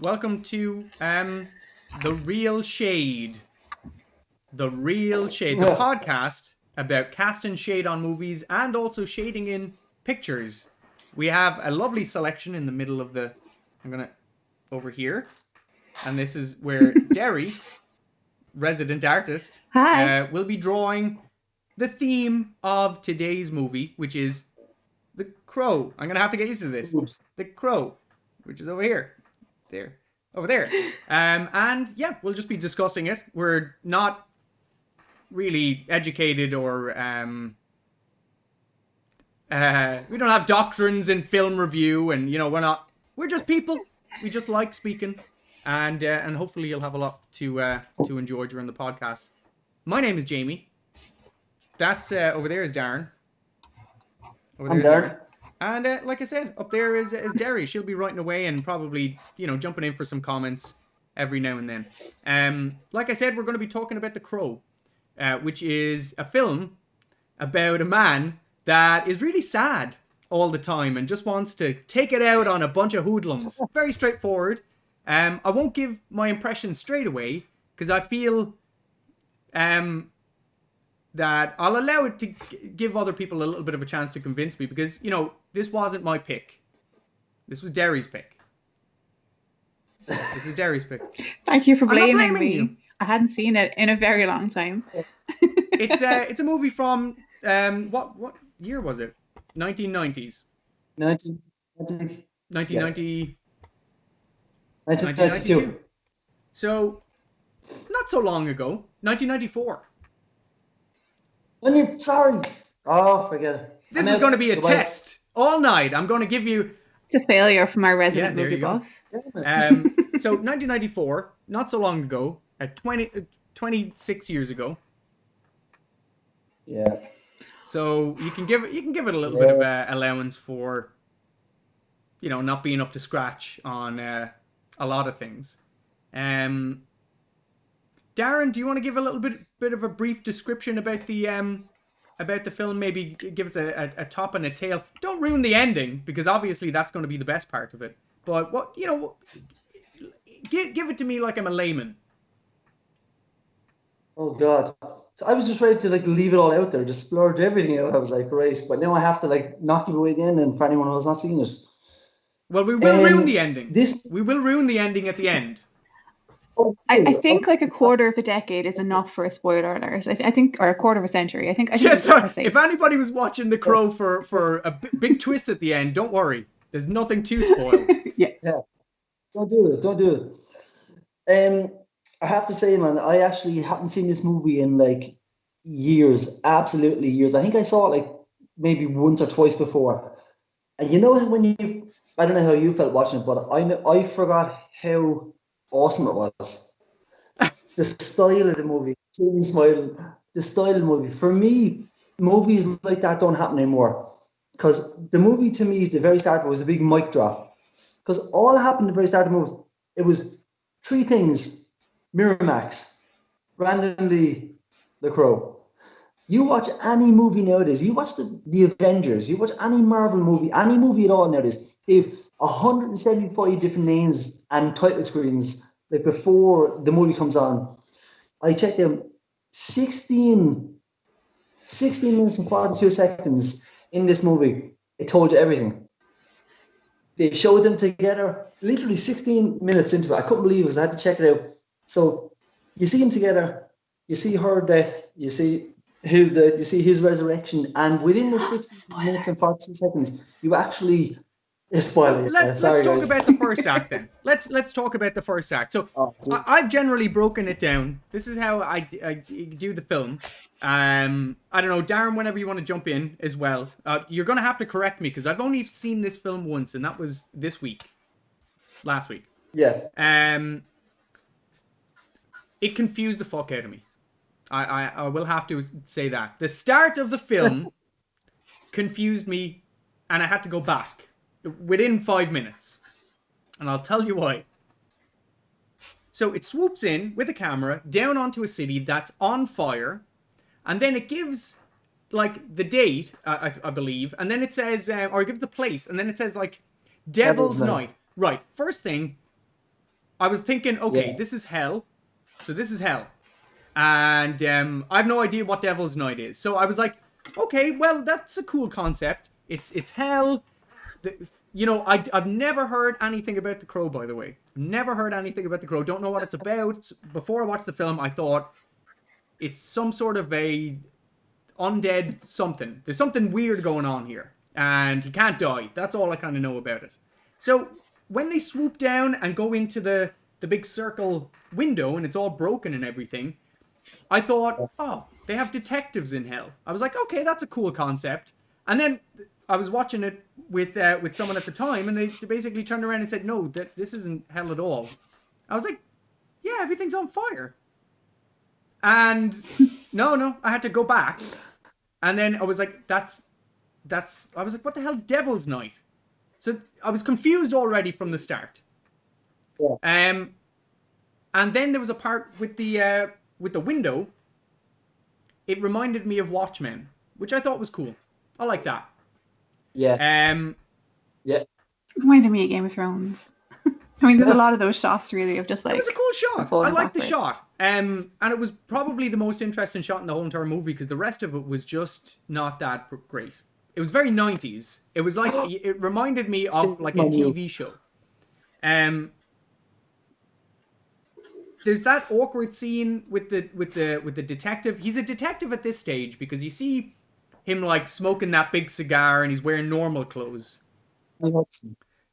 welcome to The Real Shade. The Real Shade, the Yeah. podcast about casting shade on movies and also shading in pictures. We have a lovely selection in the middle of the. I'm gonna over here, and this is where Derry, resident artist, Hi. will be drawing the theme of today's movie, which is The Crow. I'm gonna have to get used to this. Oops. The Crow, which is over here, there, over there. And yeah, we'll just be discussing it. We're not really educated or we don't have doctrines in film review, and we're not. We're just people. We just like speaking, and hopefully you'll have a lot to enjoy during the podcast. My name is Jamie. That's over there is Darren. Over I'm there is Darren. And like I said, up there is Derry. She'll be writing away and probably, jumping in for some comments every now and then. Like I said, we're going to be talking about The Crow, which is a film about a man that is really sad all the time and just wants to take it out on a bunch of hoodlums. Very straightforward. I won't give my impression straight away because I feel that I'll allow it to give other people a little bit of a chance to convince me because, this wasn't my pick. This was Derry's pick. This is Derry's pick. Thank you for I'm not blaming blaming me. you. I hadn't seen it in a very long time. It's a movie from what year was it? 1990s. 1992. 1990. 1992. So not so long ago. 1994. Sorry. Oh, forget it. This is going to be a test all night. I'm going to give you. It's a failure from our resident there movie you go. buff. So 1994, not so long ago, 26 years ago. Yeah. So you can give it a little bit of allowance for, not being up to scratch on a lot of things. Darren, do you want to give a little bit of a brief description about the film? Maybe give us a top and a tail. Don't ruin the ending because obviously that's going to be the best part of it. But give it to me like I'm a layman. Oh God. So I was just ready to leave it all out there, just splurge everything out. I was like, right, but now I have to knock you away again, and for anyone who's not seen it. Well, we will ruin the ending. This We will ruin the ending at the end. I think a quarter of a decade is enough for a spoiler alert. I think, or a quarter of a century. I think. If anybody was watching The Crow for a big twist at the end, don't worry. There's nothing to spoil. Yeah. Don't do it. I have to say, man, I actually haven't seen this movie in years, absolutely years. I think I saw it maybe once or twice before. And I don't know how you felt watching it, but I forgot how awesome it was. The style of the movie, the style of the movie. For me, movies like that don't happen anymore. Because the movie, to me, at the very start, was a big mic drop. Because all happened at the very start of the movie, it was three things. Miramax, randomly The Crow. You watch any movie nowadays, you watch the Avengers, you watch any Marvel movie, any movie at all nowadays, they have 175 different names and title screens before the movie comes on. I checked them, 16 minutes and 42 seconds in this movie. It told you everything. They showed them together, literally 16 minutes into it. I couldn't believe it. I had to check it out. So you see them together, you see her death, you see his death, you see his resurrection, and within the 16 minutes and 42 seconds, you actually spoil it. Let's talk about the first act then. Let's talk about the first act. So I've generally broken it down. This is how I do the film. I don't know, Darren, whenever you want to jump in as well, you're going to have to correct me because I've only seen this film once, and that was last week. Yeah. It confused the fuck out of me. I will have to say that. The start of the film confused me, and I had to go back within 5 minutes. And I'll tell you why. So it swoops in with a camera down onto a city that's on fire, and then it gives the date, I believe, and then it says, or it gives the place, and then it says Devil's Night. Right. First thing, I was thinking, okay, Yeah. this is hell. So this is hell. And I have no idea what Devil's Night is. So I was like, okay, well, that's a cool concept. It's hell. I've never heard anything about The Crow, by the way. Never heard anything about The Crow. Don't know what it's about. Before I watched the film, I thought it's some sort of a undead something. There's something weird going on here. And he can't die. That's all I kind of know about it. So when they swoop down and go into the big circle window and it's all broken and everything, I thought, oh, they have detectives in hell. I was like, okay, that's a cool concept. And then I was watching it with someone at the time, and they basically turned around and said, no, this isn't hell at all. I was like, yeah, everything's on fire. And no, I had to go back. And then I was like, I was like, what the hell's Devil's Night? So I was confused already from the start. Yeah. And then there was a part with the window. It reminded me of Watchmen, which I thought was cool. I like that. Yeah. Yeah. It reminded me of Game of Thrones. I mean, there's a lot of those shots, really, of just like... It was a cool shot. I liked the shot. And it was probably the most interesting shot in the whole entire movie, because the rest of it was just not that great. It was very 90s. It was like... It reminded me of like a TV show. There's that awkward scene with the detective. He's a detective at this stage, because you see him like smoking that big cigar and he's wearing normal clothes.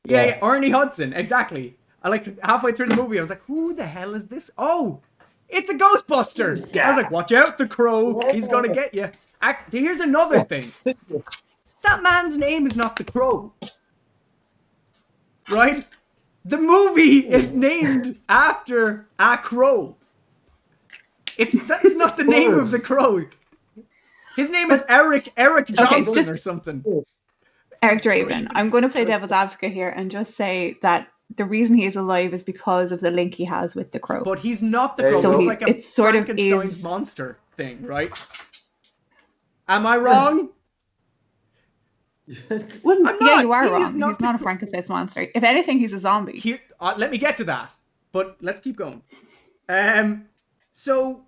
Yeah, Ernie Hudson, exactly. I like halfway through the movie, I was like, who the hell is this? Oh, it's a Ghostbuster. I was like, watch out, the Crow. He's gonna get you. Here's another thing. That man's name is not the Crow. Right? The movie is named after a crow. That's not the name of the crow. His name is Eric Johnson or something. Eric Draven. I'm going to play devil's advocate here and just say that the reason he is alive is because of the link he has with the crow. But he's not the crow. So it's like a Frankenstein's monster thing, right? Am I wrong? I'm not. Yeah, you are wrong. He's not a Frankenstein's monster. If anything, he's a zombie. Let me get to that. But let's keep going. So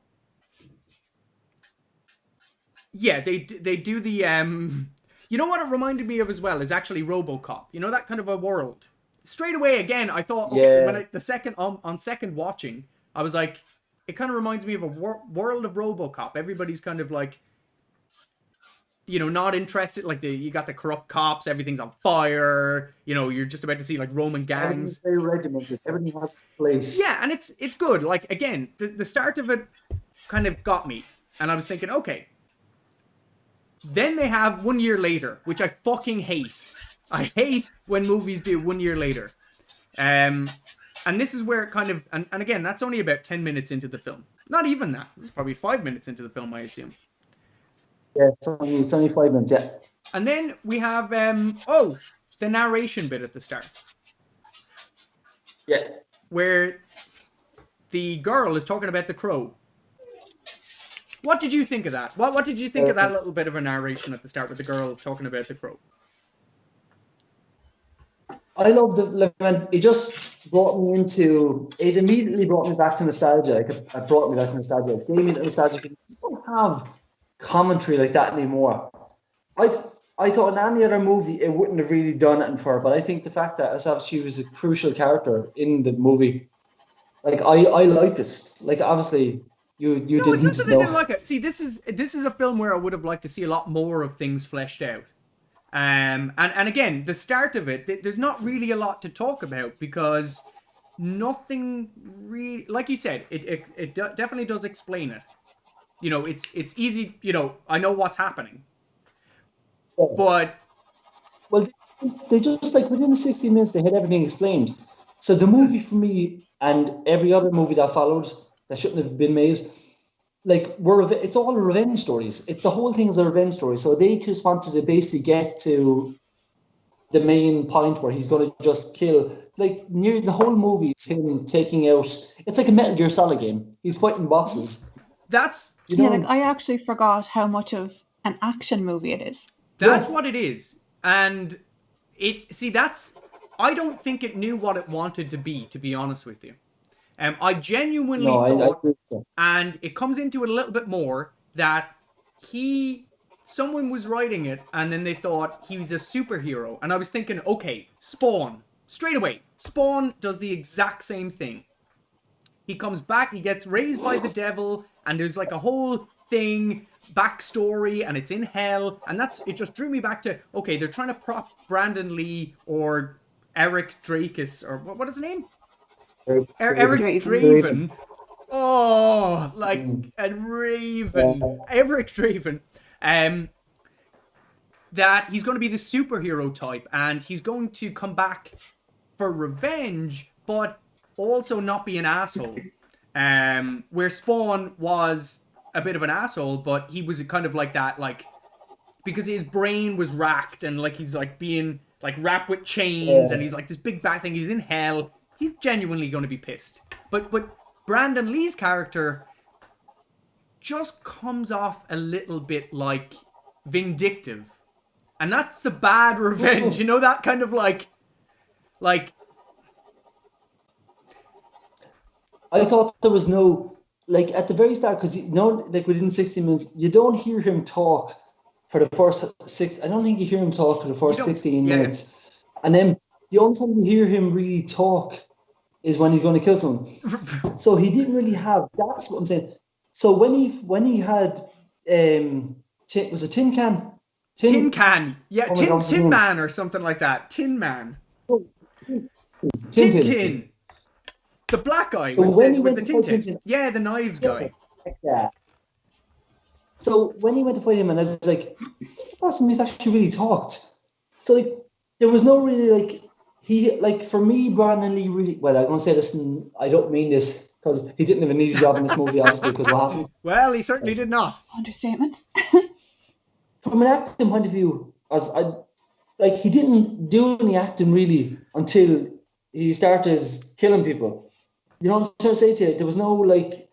yeah, they do the you know what it reminded me of as well is actually RoboCop. You know, that kind of a world. Straight away again, I thought on second watching, I was like, it kind of reminds me of a world of RoboCop. Everybody's kind of like, you know, not interested. Like you got the corrupt cops, everything's on fire. You know, you're just about to see like Roman gangs. Everything's very regimented. Everything has a place. Yeah, and it's good. Like again, the start of it kind of got me, and I was thinking, okay. Then they have 1 year later, which I fucking hate. I hate when movies do 1 year later. And this is where it kind of... And again, that's only about 10 minutes into the film. Not even that. It's probably 5 minutes into the film, I assume. Yeah, it's only 5 minutes, yeah. And then we have... the narration bit at the start. Yeah. Where the girl is talking about the crow. What did you think of that? What did you think of that little bit of a narration at the start with the girl talking about the crow? I loved it. It just brought me into... It immediately brought me back to nostalgia. It brought me back to nostalgia. It gave me nostalgia. You don't have commentary like that anymore. I thought in any other movie it wouldn't have really done it for her, but I think the fact that she was a crucial character in the movie, like I liked it. Like obviously... You didn't it's not that I didn't like it. See, this is a film where I would have liked to see a lot more of things fleshed out. And again, the start of it, there's not really a lot to talk about because nothing really, like you said, it definitely does explain it. You know, it's easy. You know, I know what's happening, but they just like within the 60 minutes they had everything explained. So the movie for me and every other movie that followed that shouldn't have been made, like it's all revenge stories. The whole thing is a revenge story. So they just wanted to basically get to the main point where he's going to just kill. Like near the whole movie is him taking out. It's like a Metal Gear Solid game. He's fighting bosses. That's like I actually forgot how much of an action movie it is. That's what it is, and I don't think it knew what it wanted to be honest with you. I genuinely No, I thought, agree with that. and it comes into it a little bit more, that someone was writing it and then they thought he was a superhero. And I was thinking, okay, Spawn, straight away. Spawn does the exact same thing. He comes back, he gets raised by the devil, and there's like a whole thing, backstory, and it's in hell. And it just drew me back to, okay, they're trying to prop Brandon Lee or Eric Drakis, or what is his name? Eric Draven. Oh, like, and Raven. Eric Draven. That he's going to be the superhero type, and he's going to come back for revenge, but also not be an asshole. Where Spawn was a bit of an asshole, but he was kind of like that, like, because his brain was racked, and like he's like being like wrapped with chains, and he's like this big bad thing. He's in hell. He's genuinely going to be pissed. But Brandon Lee's character just comes off a little bit like vindictive, and that's the bad revenge. You know, that kind of like. I thought there was no, like, at the very start, because like within 60 minutes, you don't hear him talk for the first I don't think you hear him talk for the first 16 minutes. And then the only time you hear him really talk is when he's going to kill someone. So he didn't really have, that's what I'm saying. So when he had, was it Tin Can? Tin Can. Yeah, Tin Man or something like that. Tin Man. Tin. The black guy with the Tintin. Yeah, the knives guy. Yeah. So when he went to fight him, and I was like, this is the person who's actually really talked. So like, there was no really for me, Brandon Lee really, well, I'm going to say this, and I don't mean this, because he didn't have an easy job in this movie, obviously, because what happened. Well, he certainly did not. Understatement. From an acting point of view, he didn't do any acting really until he started killing people. You know what I'm trying to say to you? There was no like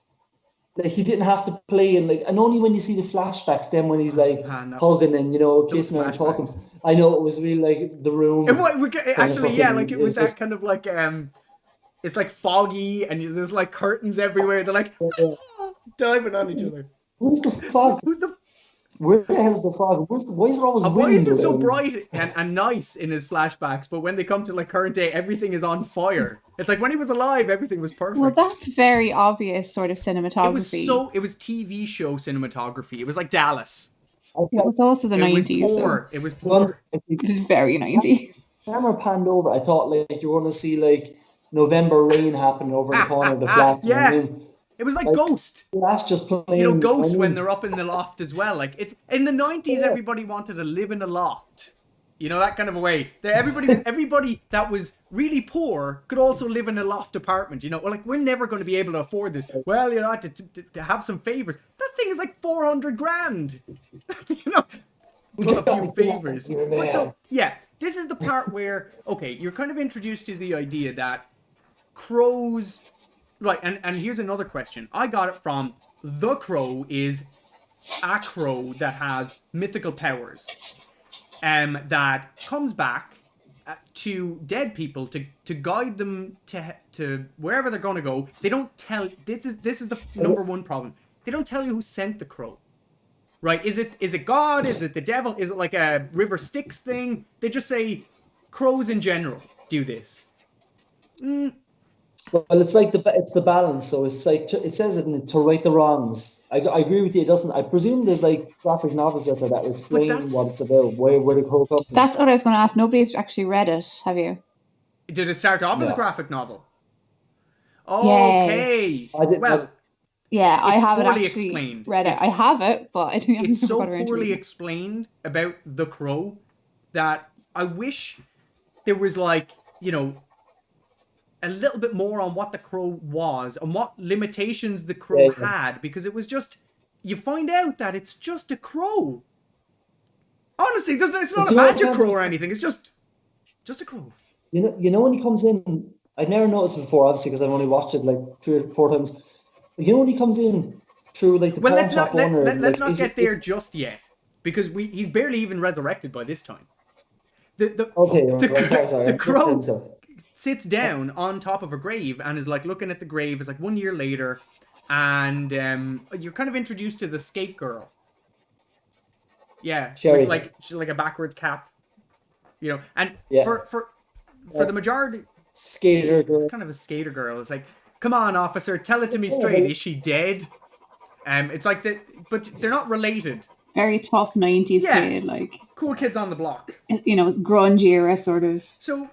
he didn't have to play, and only when you see the flashbacks, then when he's like hugging and kissing her and talking, I know it was really like The Room. Actually, yeah, like it was that kind of like it's like foggy and there's like curtains everywhere. They're like diving on each other. Who's the fog? Where the hell is the fog? Why is it always wind? Why is it so bright and nice in his flashbacks, but when they come to like current day, everything is on fire? It's like when he was alive, everything was perfect. Well, that's very obvious sort of cinematography. It was TV show cinematography. It was like Dallas. It was also the 90s. It was poor. It was very 90s. Camera panned over. I thought like you were going to see like November rain happening over the corner of the flat. Yeah. It was like Ghost. That's just playing. Ghost when they're up in the loft as well. Like it's in the 90s, everybody wanted to live in a loft. That kind of a way. Everybody that was really poor could also live in a loft apartment. We're never going to be able to afford this. Well, to have some favors. That thing is like $400,000. Put a few favors. This is the part where you're kind of introduced to the idea that crows. Right, and here's another question. I got it from The Crow is a crow that has mythical powers. That comes back to dead people to guide them to wherever they're going to go. They don't tell. This is the number one problem. They don't tell you who sent the crow. Right? Is it God? Is it the devil? Is it like a River Styx thing? They just say crows in general do this. Well, it's like it's the balance. So it's like it says it to right the wrongs. I agree with you. It doesn't. I presume there's like graphic novels out there that explain what it's about, where the crow comes from. That's what I was going to ask. Nobody's actually read it, have you? Did it start off as a graphic novel? Okay. I haven't actually read it. I have it, but I don't. It's so poorly explained about the crow that I wish there was like a little bit more on what the crow was and what limitations the crow had, because it was just, you find out that it's just a crow. Honestly, it's not a magic crow or anything. It's just a crow. You know when he comes in, I'd never noticed it before, obviously, because I've only watched it like 3 or 4 times. But when he comes in through like the pawn shop owner, let's not get there just yet, because he's barely even resurrected by this time. The crow sits down on top of a grave and is like looking at the grave. It's like 1 year later, and you're kind of introduced to the skate girl. Yeah, Sherry. she's like a backwards cap, and Yeah. for the majority, Skater girl. kind of a skater girl. It's like, come on, officer, tell it to me Yeah, straight. but- Is she dead? It's like that, but they're not related. Very tough 90s Yeah. kid, like, Cool kids on the block. you know, it's grunge era sort of. So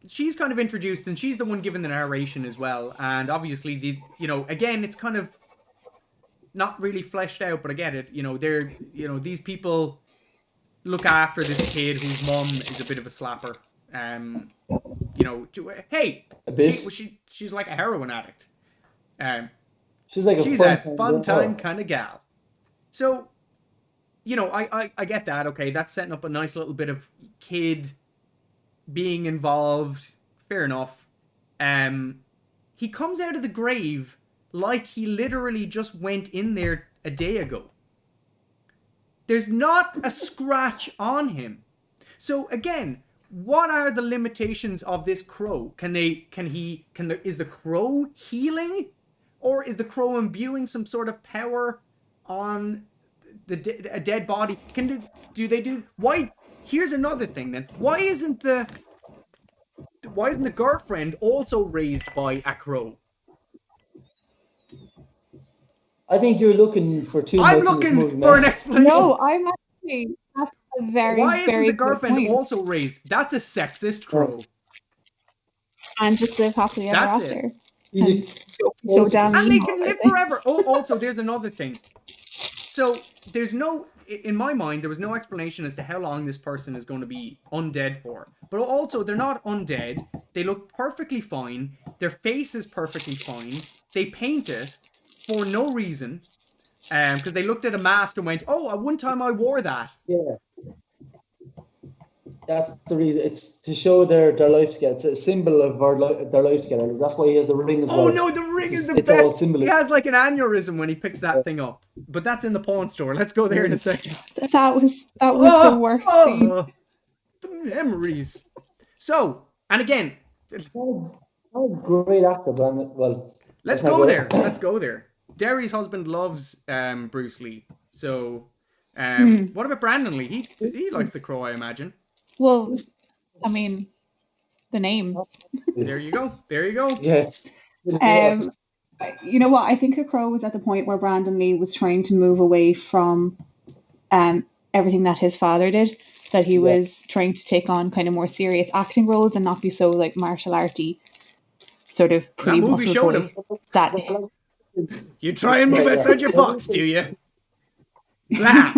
she's kind of introduced, and she's the one giving the narration as well. And obviously, again, it's kind of not really fleshed out, but I get it. These people look after this kid whose mom is a bit of a slapper. Hey, Abyss. she's like a heroin addict. She's like a She's fun a time fun girl. time kind of gal. So, I get that. Okay, that's setting up a nice little bit of kid being involved. Fair enough. He comes out of the grave like he literally just went in there a day ago. There's not a scratch on him. So again, what are the limitations of this crow? Is the crow healing? Or is the crow imbuing some sort of power on a dead body? Why? Here's another thing then. Why isn't the girlfriend also raised by a crow? I think you're looking for too I'm much in this movie, looking for an man. explanation. No, I'm actually, that's a very, Why isn't very the good girlfriend point. also raised? That's a sexist crow. And just live happily ever That's it. after. He's So damn And they emo, can I live think. forever. Oh, also, there's another thing. So, in my mind, there was no explanation as to how long this person is going to be undead for. But also, they're not undead. They look perfectly fine. Their face is perfectly fine. They paint it for no reason. Because they looked at a mask and went, oh, at one time I wore that. Yeah. That's the reason. It's to show their life together. It's a symbol of their life together. That's why he has the ring as well. Oh no, the ring is the It's all best. symbolism. He has like an aneurysm when he picks that thing up. But that's in the pawn store. Let's go there in a second. That was the worst scene. The memories. So, and again, Not a great actor, but let's go there. Let's go there. Derry's husband loves Bruce Lee. So, what about Brandon Lee? He likes the crow, I imagine. Well, I mean, the name. There you go. There you go. Yes. You know what? I think The Crow was at the point where Brandon Lee was trying to move away from everything that his father did. That he was trying to take on kind of more serious acting roles and not be so like martial arty, sort of pretty That movie muscle showed boy. him. That You try and move outside your box, do you? Blah.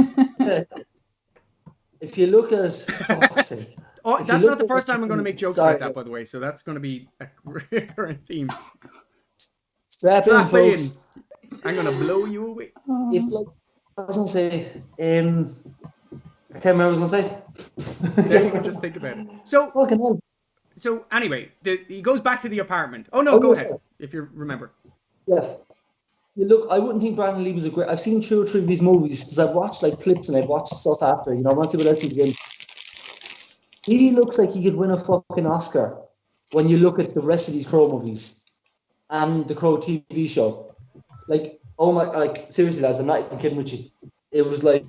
If you look at fuck's sake. Oh, If you that's look not the at first the- time I'm going to make jokes Sorry. like that, by the way. So that's going to be a recurrent theme. Strap in, Strap in. folks. I'm going to blow you away. If like I was gonna say, I can't remember what I was gonna say. Then you can just think about it. So Fucking hell. So anyway, he goes back to the apartment. Oh no, Oh, go yes, ahead sir. if you remember. Yeah. You look, I wouldn't think Brandon Lee was a great. I've seen 2 or 3 of his movies because I've watched like clips and I've watched stuff after. I want to see what else he's in. He looks like he could win a fucking Oscar when you look at the rest of these Crow movies and the Crow TV show. Like, oh my, like seriously, lads, I'm not even kidding with you. It was like,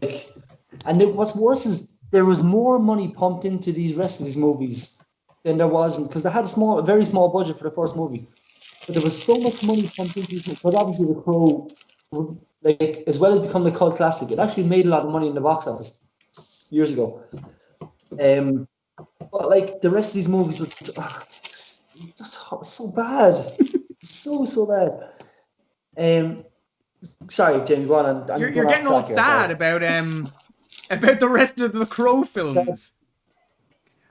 and what's worse is there was more money pumped into these rest of these movies than there wasn't because they had a very small budget for the first movie. But there was so much money pumped into this movie. But obviously, The Crow, like, as well as becoming a cult classic, it actually made a lot of money in the box office years ago. But like the rest of these movies were just so bad, so bad. Sorry, Jamie, go on. I'm You're going off getting all track here, sad sorry. about the rest of the Crow films.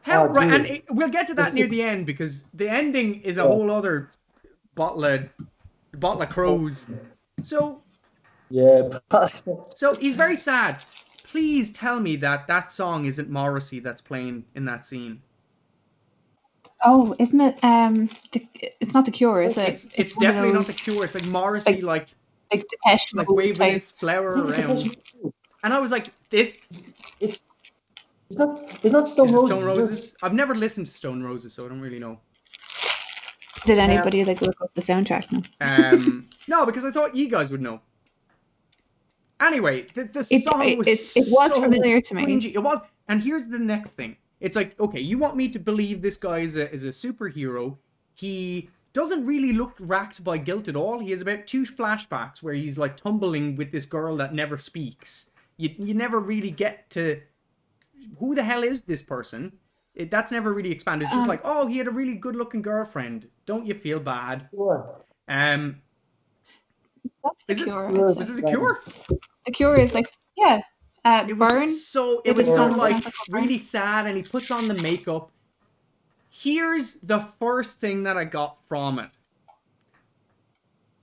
How Oh, right? dude. And we'll get to that near the end because the ending is a Yeah. whole other bottle of crows. So Yeah. So he's very sad. Please tell me that song isn't Morrissey that's playing in that scene. Oh, isn't it? It's not The Cure, is it? It's one of definitely not those, The Cure. It's like Morrissey, like Depeche Mode waving type. his flower around. And I was like, this It's not Stone is it Roses. Stone Roses. I've never listened to Stone Roses, so I don't really know. Did anybody like look up the soundtrack? No. No, because I thought you guys would know. Anyway, the It song was it was so familiar to me. cringy. It was, and here's the next thing. It's like, okay, you want me to believe this guy is a superhero. He doesn't really look racked by guilt at all. He has about 2 flashbacks where he's like tumbling with this girl that never speaks. You never really get to who the hell is this person. That's never really expanded. It's just like, oh, he had a really good looking girlfriend. Don't you feel bad? Sure. That's the Is it- Cure. Was it the Cure? The Cure is like, yeah. It Burn. was so It was was so on like the really sad, and he puts on the makeup. Here's the first thing that I got from it.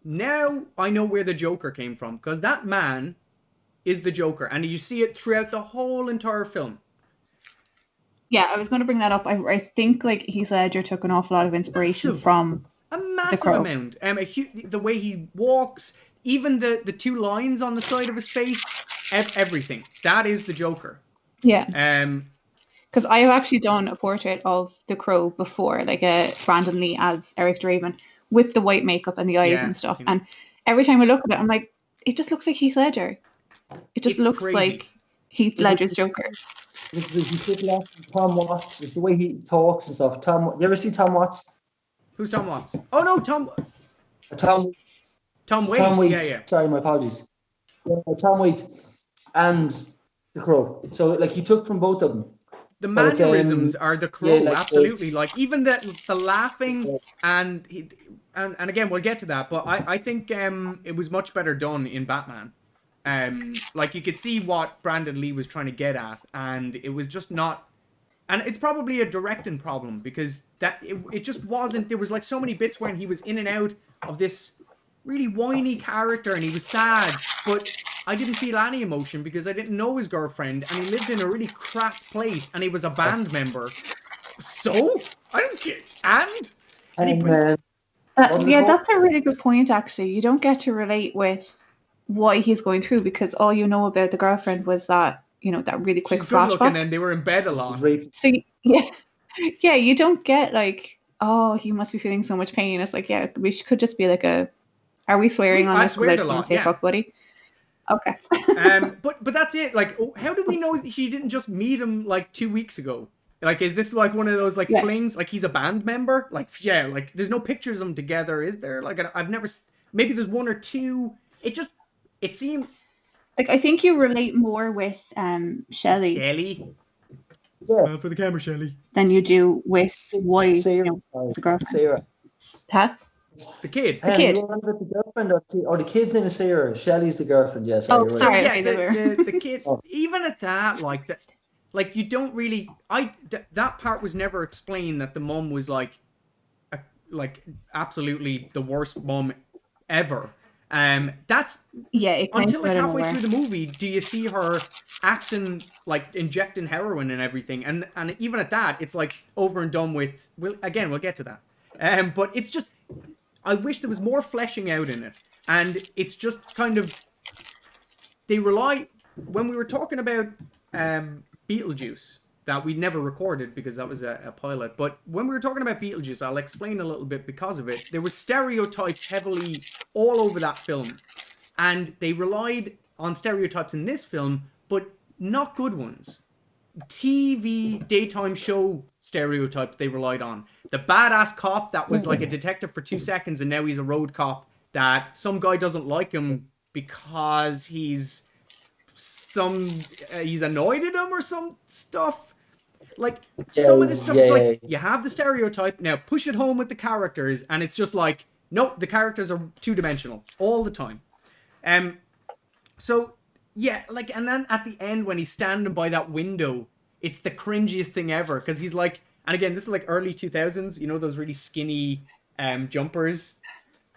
Now I know where the Joker came from, because that man is the Joker, and you see it throughout the whole entire film. Yeah, I was going to bring that up. I think like Heath Ledger took an awful lot of inspiration from A massive Crow. amount. The way he walks, even the 2 lines on the side of his face, everything. That is the Joker. Yeah. Because I have actually done a portrait of the Crow before, like a Brandon Lee as Eric Draven, with the white makeup and the eyes and stuff. And every time I look at it, I'm like, it just looks like Heath Ledger. It just looks crazy. Like Heath Ledger's Joker. He took that from Tom Watts. It's the way he talks and stuff. You ever see Tom Watts? Who's Tom Watts? Oh no, Tom Waits. Tom Waits. Yeah. Sorry, my apologies. Yeah, Tom Waits and the Crow. So like he took from both of them. The mannerisms are the Crow, yeah, like absolutely. Like even the laughing and again we'll get to that, but I think it was much better done in Batman. Like you could see what Brandon Lee was trying to get at, and it was just not. And it's probably a directing problem, because it just wasn't. There was like so many bits when he was in and out of this really whiny character, and he was sad, but I didn't feel any emotion because I didn't know his girlfriend, and he lived in a really crap place, and he was a band member. So I don't get. Yeah, that's a really good point. Actually, you don't get to relate with why he's going through, because all you know about the girlfriend was that, you know, that really quick She's good flashback. looking, and they were in bed a lot. So yeah, you don't get like, oh, he must be feeling so much pain. It's like, yeah, we could just be like are we swearing on this? I swear a lot. Say fuck buddy. Okay. But that's it. Like, how do we know she didn't just meet him like 2 weeks ago? Like, is this like one of those like flings? Like he's a band member? Like, yeah. Like, there's no pictures of them together, is there? Like, I've never. Maybe there's 1 or 2. It seemed. Like, I think you relate more with Shelley. Yeah. For the camera, Shelley. Than you do with why the girlfriend. Sarah. Huh? The kid. The kid. You remember the girlfriend or the kid's name is Sarah. Shelley's the girlfriend. Yes. Yeah, sorry. Yeah, the kid. Even at that, like you don't really. That part was never explained, that the mum was like absolutely the worst mum ever. That's until like halfway through the movie do you see her acting like injecting heroin and everything, and even at that it's like over and done with. We'll get to that. But it's just, I wish there was more fleshing out in it, and it's just kind of, they rely, when we were talking about Beetlejuice, that we never recorded because that was a pilot, but when we were talking about Beetlejuice, I'll explain a little bit because of it. There was stereotypes heavily all over that film, and they relied on stereotypes in this film, but not good ones. TV daytime show stereotypes they relied on. The badass cop that was like a detective for 2 seconds and now he's a road cop, that some guy doesn't like him because he's annoyed at him or some stuff. Like, some of this stuff is like, you have the stereotype, now push it home with the characters, and it's just like, nope, the characters are 2-dimensional all the time. So, yeah, like, and then at the end when he's standing by that window, it's the cringiest thing ever, because he's like, and again, this is like early 2000s, you know, those really skinny jumpers,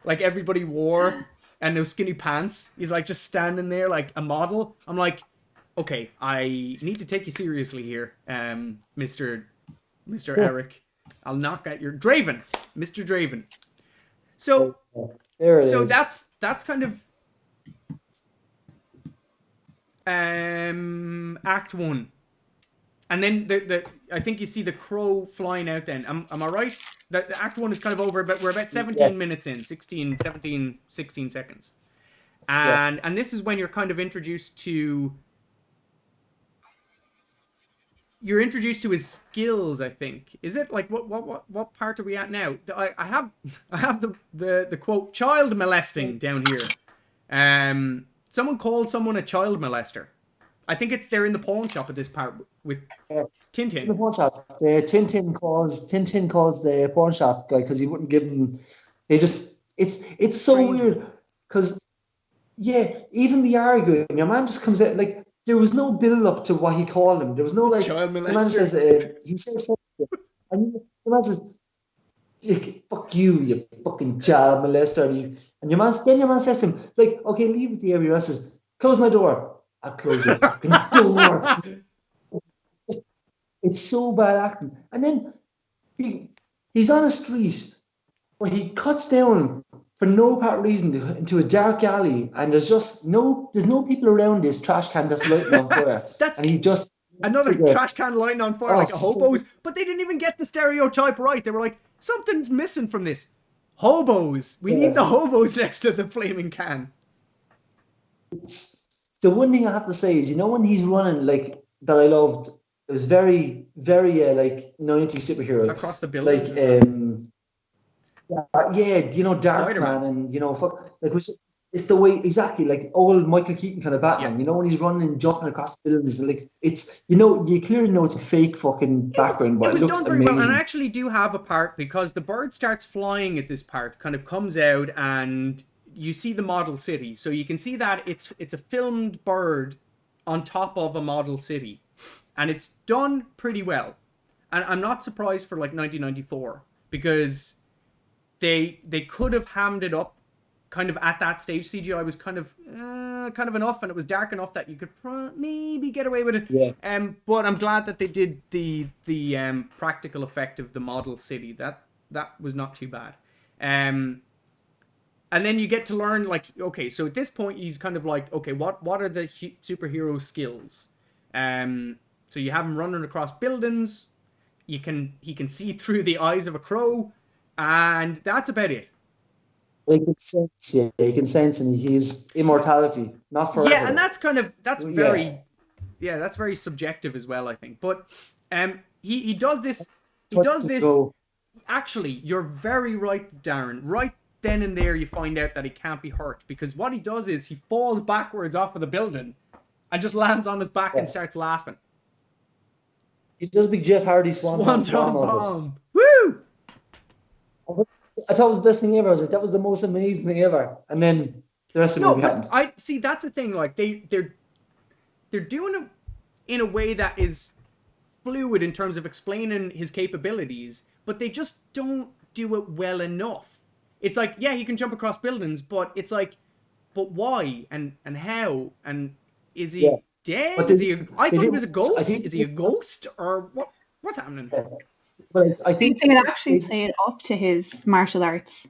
like everybody wore, and those skinny pants. He's like just standing there like a model. I'm like, okay, I need to take you seriously here, Mr. Eric. I'll knock at your Draven, Mr. Draven. So there it is. That's kind of Act 1, And then I think you see the crow flying out then. Am I right? The act 1 is kind of over, but we're about 17 minutes in, 16, 17, 16 seconds. And this is when you're kind of introduced to his skills, I think. Is it like what part are we at now? I have the quote child molesting down here. Someone called someone a child molester. I think they're in the pawn shop at this part with Tintin. The pawn shop. Tintin calls the pawn shop guy because he wouldn't give him. It's so weird because even the arguing, your man just comes out like there was no build up to what he called him. There was no like. Child molester. The man says he says something, and the man says, "Fuck you fucking child molester," and your man says to him like, "Okay, leave it there." Your man says, "Close my door." I'll close your fucking door. It's so bad acting. And then he's on a street, but he cuts down for no apparent reason into a dark alley, and there's no people around this trash can that's lighting on fire. And he just another trash can lighting on fire like a hobos. But they didn't even get the stereotype right. They were like, something's missing from this. Hobos. We need the hobos next to the flaming can. The one thing I have to say is, when he's running, like, that I loved, it was very, very, like, 90s superhero. Across the building. Like, Dark Man and, it's the way, exactly, like, old Michael Keaton kind of Batman, when he's running and jumping across the buildings, like, it's, you clearly know it's a fake fucking background, but it looks done very amazing. Well, and I actually do have a part, because the bird starts flying at this part, kind of comes out, and you see the model city. So you can see that it's a filmed bird on top of a model city. And it's done pretty well. And I'm not surprised for like 1994, because they could have hammed it up kind of at that stage. CGI was kind of enough, and it was dark enough that you could maybe get away with it. Yeah. But I'm glad that they did the practical effect of the model city. That was not too bad. And then you get to learn, like, okay, so at this point he's kind of like, okay, what are the superhero skills? So you have him running across buildings. He can see through the eyes of a crow, and that's about it. He can sense, he can sense, and he's immortality, not forever. Yeah, and that's very subjective as well, I think. But he does this. Actually, you're very right, Darren. Right then and there, you find out that he can't be hurt, because what he does is he falls backwards off of the building and just lands on his back and starts laughing. He does big Jeff Hardy swanton bomb. Woo! I thought it was the best thing ever. I was like, that was the most amazing thing ever. And then the rest of the movie happened. I see. That's the thing. Like they're doing it in a way that is fluid in terms of explaining his capabilities, but they just don't do it well enough. It's like, yeah, he can jump across buildings, but it's like, but why and how, and is he dead? I thought he was a ghost. Is he a ghost, or what's happening? But I think they could actually play it up to his martial arts,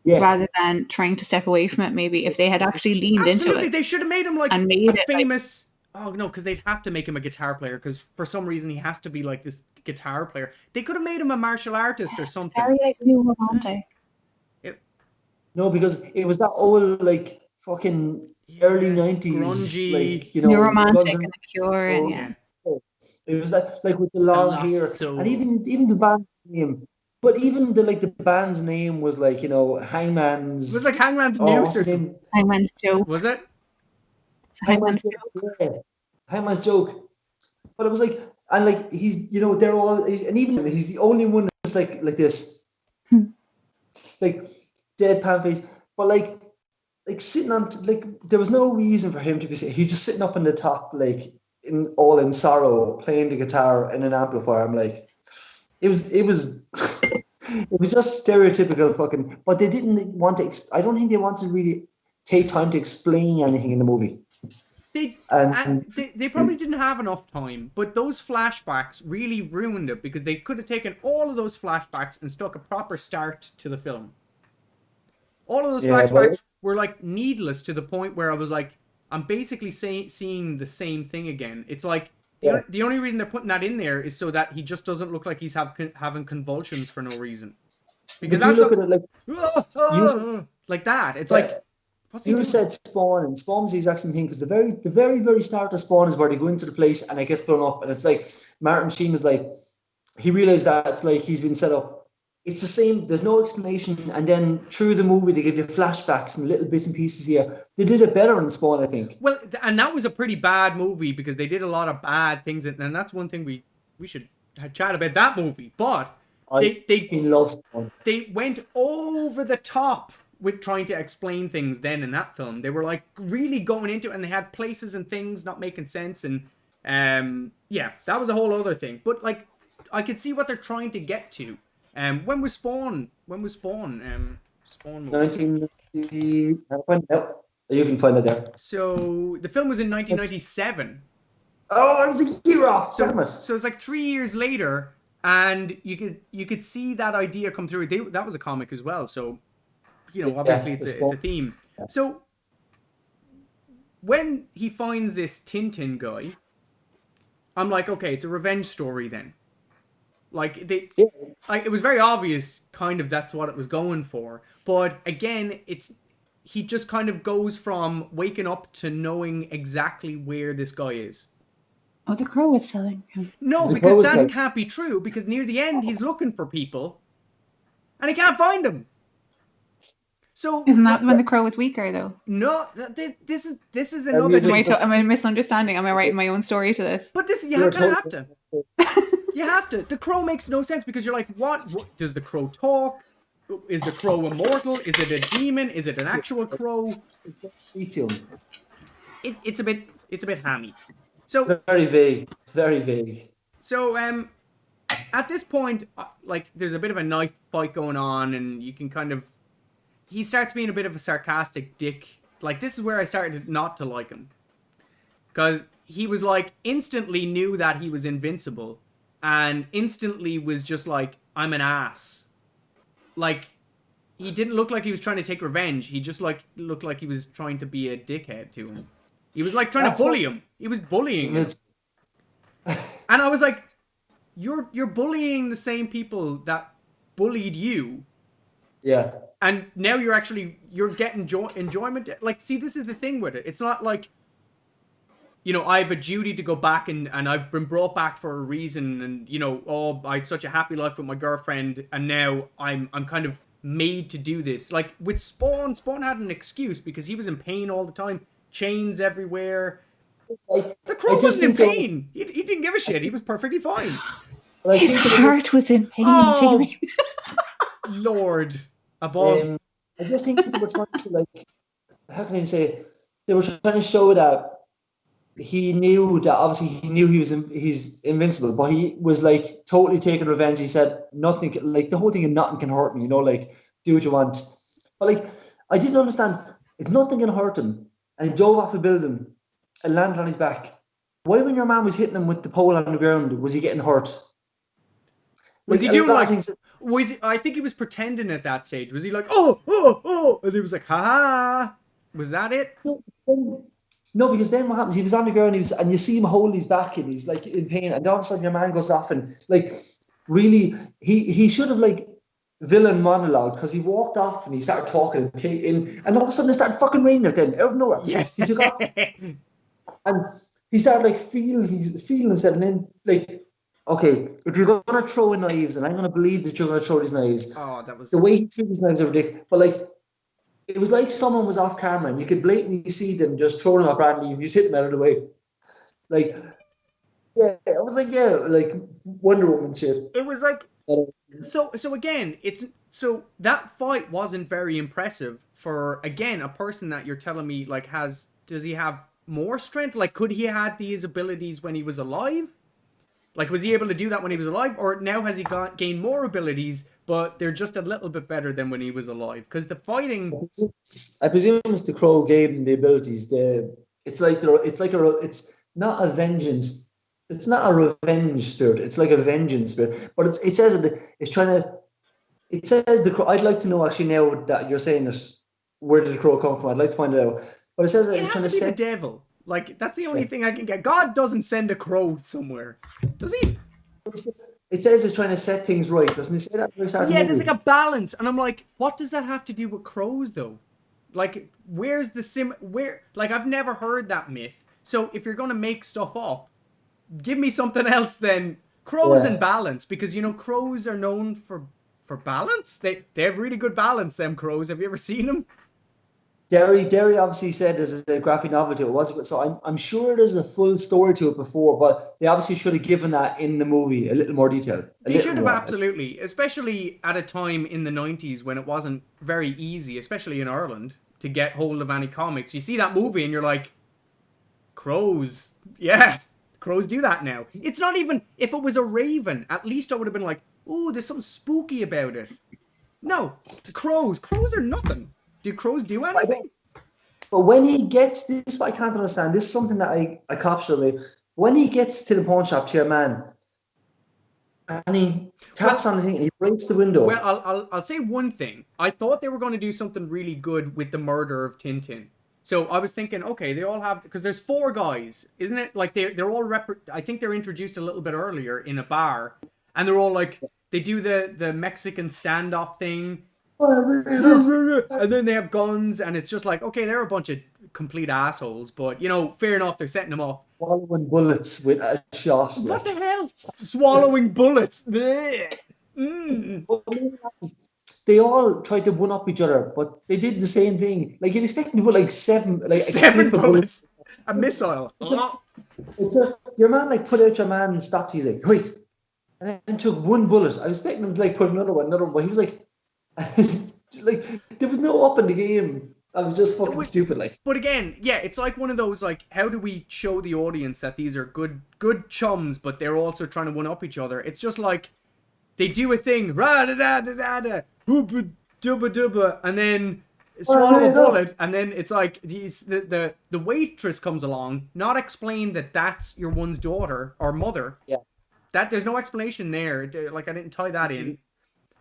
rather than trying to step away from it. Maybe if they had actually leaned into it, they should have made him like and made a famous. Oh no, because they'd have to make him a guitar player, because for some reason he has to be like this guitar player. They could have made him a martial artist or something. Very like New Romantic. No, because it was that old, like, fucking early 90s, grungy, like, New Romantic and The Cure, it was that, like, with the long hair, and even the band name. But even the band's name was like, Hangman's. It was like Hangman's Noose or something. Hangman's Joke. Was it? Hangman's Joke. Yeah. Hangman's Joke. But it was like, and like he's, they're all, and even he's the only one that's like this, like deadpan face. But like sitting on, like, there was no reason for him to be. He's just sitting up on the top, like in sorrow, playing the guitar in an amplifier. I'm like, it was it was just stereotypical fucking. But they didn't want to. I don't think they wanted to really take time to explain anything in the movie. They probably didn't have enough time, but those flashbacks really ruined it, because they could have taken all of those flashbacks and stuck a proper start to the film. All of those flashbacks were like needless, to the point where I was like, I'm basically seeing the same thing again. It's like The only reason they're putting that in there is so that he just doesn't look like he's having convulsions for no reason. Because But you that's look at it like like that. It's yeah, like, what's he you doing? said Spawn, and Spawn's the exact same thing, because the very start of Spawn is where they go into the place and it gets blown up, and it's like Martin Sheen is like, he realized that it's like he's been set up. It's the same. There's no explanation, and then through the movie they give you flashbacks and little bits and pieces here. They did it better in Spawn, I think. Well, and that was a pretty bad movie because they did a lot of bad things, and that's one thing we should chat about that movie. But I love Spawn. they went over the top with trying to explain things then in that film. They were like really going into it, and they had places and things not making sense, and yeah, that was a whole other thing. But like, I could see what they're trying to get to. When was Spawn? Spawn movie. 1990. You can find it there. So the film was in 1997. Oh, I was a year off. So it's like 3 years later, and you could see that idea come through. That was a comic as well, so you know, obviously it's a theme. Yeah. So when he finds this Tintin guy, I'm like, okay, it's a revenge story then. Like it was very obvious, kind of, that's what it was going for. But again, he just kind of goes from waking up to knowing exactly where this guy is. Oh, the Crow was telling him. No, because that can't be true. Because near the end, he's looking for people, and he can't find them. So isn't that when the Crow was weaker, though? No, this is another. Am I misunderstanding? Am I writing my own story to this? But this, you have to. You have to. The Crow makes no sense because you're like, what? Does the Crow talk? Is the Crow immortal? Is it a demon? Is it an actual crow? It's a bit hammy. So it's very vague. It's very vague. So at this point, like, there's a bit of a knife fight going on, and you can kind of, he starts being a bit of a sarcastic dick. Like, this is where I started not to like him, because he was like, instantly knew that he was invincible, and instantly was just like, I'm an ass. Like, he didn't look like he was trying to take revenge. He just looked like he was trying to be a dickhead to him. He was like trying to bully him. He was bullying him. And I was like, you're bullying the same people that bullied you. Yeah. And now you're getting enjoyment. Like, see, this is the thing with it. It's not like, you know, I have a duty to go back and I've been brought back for a reason, and, you know, oh, I had such a happy life with my girlfriend, and now I'm kind of made to do this. Like, with Spawn had an excuse because he was in pain all the time. Chains everywhere. The Crow wasn't in pain. He didn't give a shit. He was perfectly fine. His heart was in pain, Jamie. Lord above. I just think they were trying to, like, how can I say? They were trying to show that he knew that, obviously he knew he's invincible, but he was like totally taking revenge. He said nothing, like the whole thing of nothing can hurt me, you know, like, do what you want. But like, I didn't understand, if nothing can hurt him and he dove off a building and landed on his back, why, when your man was hitting him with the pole on the ground, was he getting hurt? Was he doing like, I think he was pretending at that stage. Was he like, oh, and he was like, ha ha? Was that it? No, because then what happens? He was on the ground, and you see him hold his back, and he's like in pain, and all of a sudden your man goes off, and like, really, he should have like villain monologue, because he walked off and he started talking and all of a sudden it started fucking raining at them out of nowhere. Yeah. He took off and he started like feeling himself, and then like, okay, if you're gonna throw knives, and I'm gonna believe that you're gonna throw these knives. Oh, that was the way he threw these knives are ridiculous. But like, it was like someone was off camera and you could blatantly see them just throwing them at Bradley and you just hit them out of the way. Like, yeah, I was like, yeah, like Wonder Woman shit. It was like, so again, so that fight wasn't very impressive for, again, a person that you're telling me, like, does he have more strength? Like, could he have these abilities when he was alive? Like, was he able to do that when he was alive? Or now has he gained more abilities, but they're just a little bit better than when he was alive? Because the fighting, I presume it's the Crow gave him the abilities. It's not a vengeance. It's not a revenge spirit. It's like a vengeance spirit. But it says it's trying to. It says the Crow. I'd like to know, actually, now that you're saying it, where did the Crow come from? I'd like to find it out. But it says that it's trying to set the devil. Like, that's the only thing I can get. God doesn't send a crow somewhere, does he? It says it's trying to set things right, doesn't it say that at the start of Yeah, the there's movie? like a balance, and I'm like, what does that have to do with crows, though? Like, where's the where? Like, I've never heard that myth. So if you're gonna make stuff up, give me something else then. Crows and Yeah. balance, because crows are known for balance. They have really good balance. Them crows. Have you ever seen them? Derry obviously said there's a graphic novel to it, was it? So I'm sure there's a full story to it before, but they obviously should have given that in the movie a little more detail. A They little should have, more. absolutely, especially at a time in the 90s when it wasn't very easy, especially in Ireland, to get hold of any comics. You see that movie and you're like, crows. Yeah, crows do that now. It's not even, if it was a raven, at least I would have been like, oh, there's something spooky about it. No, crows. Crows are nothing. Do crows do I don't, anything? but when he gets this, what I can't understand. This is something that I captured me. When he gets to the pawn shop to your man, and he taps on the thing and he breaks the window. Well, I'll say one thing. I thought they were going to do something really good with the murder of Tintin. So I was thinking, okay, they all have, because there's four guys, isn't it? Like they're all I think they're introduced a little bit earlier in a bar, and they're all like, they do the Mexican standoff thing, and then they have guns, and it's just like, okay, they're a bunch of complete assholes, but fair enough, they're setting them up. Swallowing bullets with a shot. What the hell? Swallowing bullets. Mm. They all tried to one up each other, but they did the same thing. Like you'd expect them to put like a Seven clip of bullets. bullets. A missile. Your man like put out your man and stopped. He's like, wait, and then took one bullet. I was expecting him to like put another one, but he was like, like there was no up in the game. I was just fucking stupid. Like, but again, yeah, it's like one of those like, how do we show the audience that these are good chums, but they're also trying to one up each other? It's just like they do a thing, ra da da da da da, hooba dubba dubba, and then swallow a bullet, and then it's like the waitress comes along, not explain that that's your one's daughter or mother. yeah, that there's no explanation there. Like I didn't tie that in.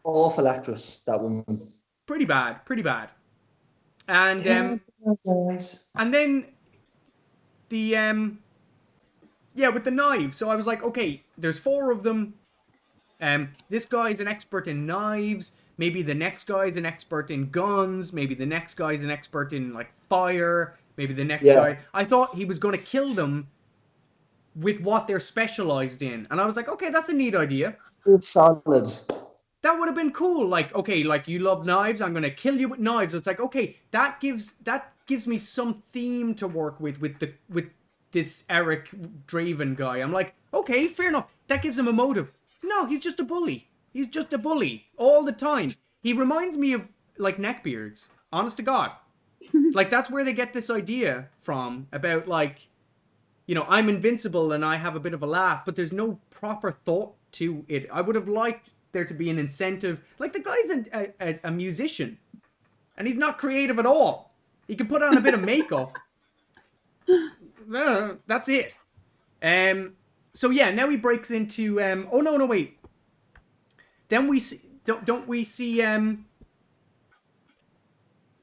Awful actress, that woman. Pretty bad. And and then the with the knives. So I was like, okay, there's four of them. This guy's an expert in knives. Maybe the next guy's an expert in guns. Maybe the next guy's an expert in like fire. Maybe the next guy. I thought he was going to kill them with what they're specialized in, and I was like, okay, that's a neat idea. It's solid. That would have been cool. Like, okay, like you love knives, I'm gonna kill you with knives. It's like, okay, that gives me some theme to work with this Eric Draven guy. I'm like, okay, fair enough. That gives him a motive. No, he's just a bully. He's just a bully all the time. He reminds me of like neckbeards. Honest to God. Like that's where they get this idea from about like, I'm invincible and I have a bit of a laugh, but there's no proper thought to it. I would have liked there to be an incentive. Like the guy's a musician, and he's not creative at all. He can put on a bit of makeup. That's it. So yeah, now he breaks into. Oh no, wait. Then we see. Don't we see?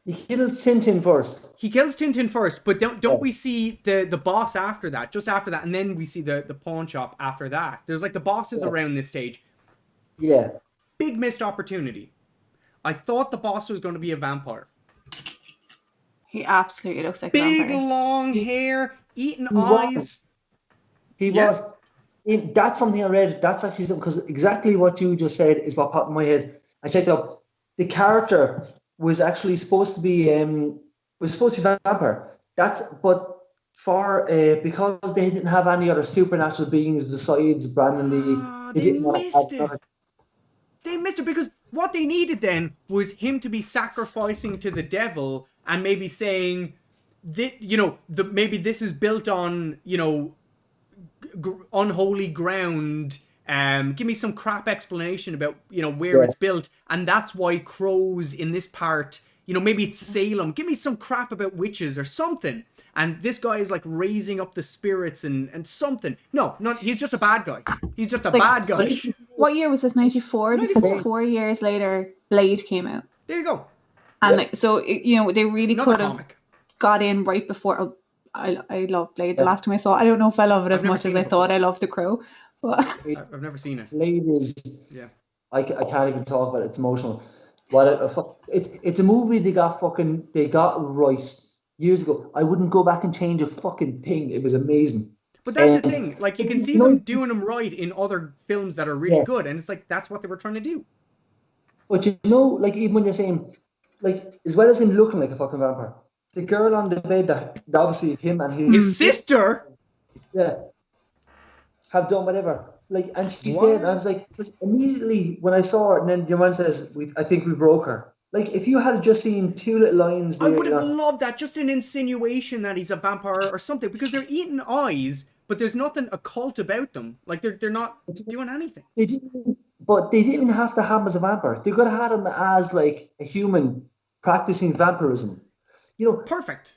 He kills Tintin first. He kills Tintin first, but don't we see the boss after that? Just after that, and then we see the pawn shop after that. There's like the bosses around this stage. Yeah. Big missed opportunity. I thought the boss was going to be a vampire. He absolutely looks like big a vampire. Long hair, eating eyes. He was. That's something I read. That's actually something, because exactly what you just said is what popped in my head. I checked it up. The character was actually supposed to be vampire. But because they didn't have any other supernatural beings besides Brandon Lee, they missed it. They missed it because what they needed then was him to be sacrificing to the devil and maybe saying that maybe this is built on unholy ground. Give me some crap explanation about where it's built, and that's why crows in this part. Maybe it's Salem. Give me some crap about witches or something. And this guy is like raising up the spirits and something. No, he's just a bad guy. He's just a bad guy. What year was this? 94? Because 4 years later, Blade came out. There you go. And so they really could have got in right before. I love Blade. The Yeah. last time I saw it, I don't know if I love it I've as never much as seen I it thought before. I loved The Crow. But I've never seen it. Blade is. Yeah. I can't even talk about it. It's emotional. It's a movie they got right years ago. I wouldn't go back and change a fucking thing. It was amazing. But that's the thing. Like, you can see them No, doing them right in other films that are really yeah. good, and it's like that's what they were trying to do. But you know, like even when you're saying, like as well as him looking like a fucking vampire, the girl on the bed that obviously him and His sister. yeah, have done whatever. Like, and she's What? dead. And I was like, just immediately when I saw her, and then your man says, I think we broke her. Like, if you had just seen two little lines I there, would you have know, loved that, just an insinuation that he's a vampire or something, because they're eating eyes, but there's nothing occult about them. Like, they're not doing anything. but they didn't even have to have him as a vampire. They could have had him as like a human practicing vampirism. You know, Perfect.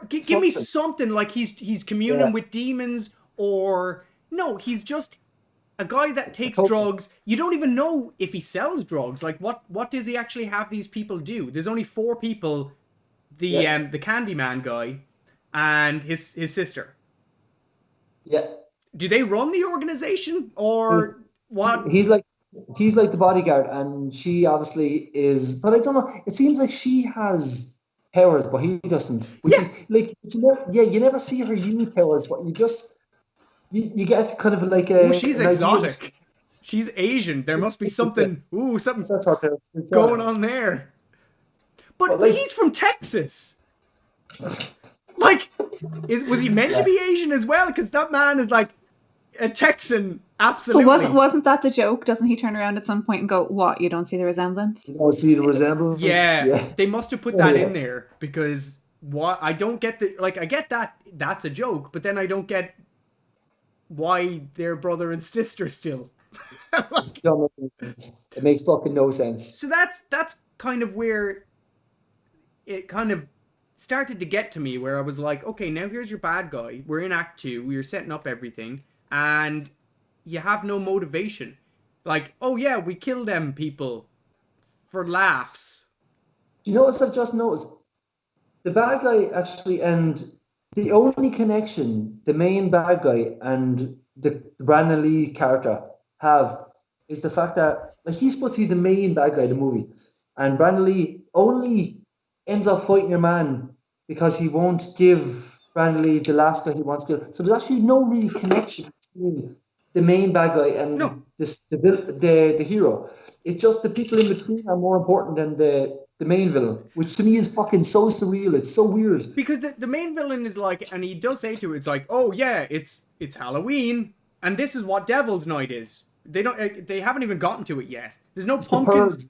Give me something like he's communing with demons, or no, he's just a guy that takes drugs. You don't even know if he sells drugs. Like, what does he actually have these people do? There's only 4 people: the Candyman guy and his sister. Yeah. Do they run the organization, or what? He's like the bodyguard, and she obviously is. But I don't know. It seems like she has powers, but he doesn't. Which is like, you never see her use powers, but you get kind of like a. Oh, she's exotic. She's Asian. There must be something. Ooh, something going on there. But like, he's from Texas. Like, was he meant to be Asian as well? Because that man is like a Texan, absolutely. But wasn't that the joke? Doesn't he turn around at some point and go, "What? You don't see the resemblance?" You don't see the resemblance. Yeah, they must have put that in there, because what I don't get I get that that's a joke, but then I don't get why they're brother and sister still. Like, it makes fucking no sense. So that's kind of where it kind of started to get to me, where I was like, okay, now here's your bad guy. We're in Act 2. We're setting up everything, and you have no motivation. Like, oh yeah, we kill them people for laughs. Do you know what I've just noticed? The bad guy actually, and the only connection the main bad guy and the Brandon Lee character have is the fact that, like, he's supposed to be the main bad guy of the movie, and Brandon Lee only ends up fighting your man because he won't give Brandon Lee the last guy he wants to kill. So there's actually no really connection between the main bad guy and the hero. It's just the people in between are more important than the main villain, which to me is fucking so surreal. It's so weird. Because the main villain is like, and he does say to it, it's like, oh yeah, it's Halloween, and this is what Devil's Night is. They haven't even gotten to it yet. There's no pumpkins.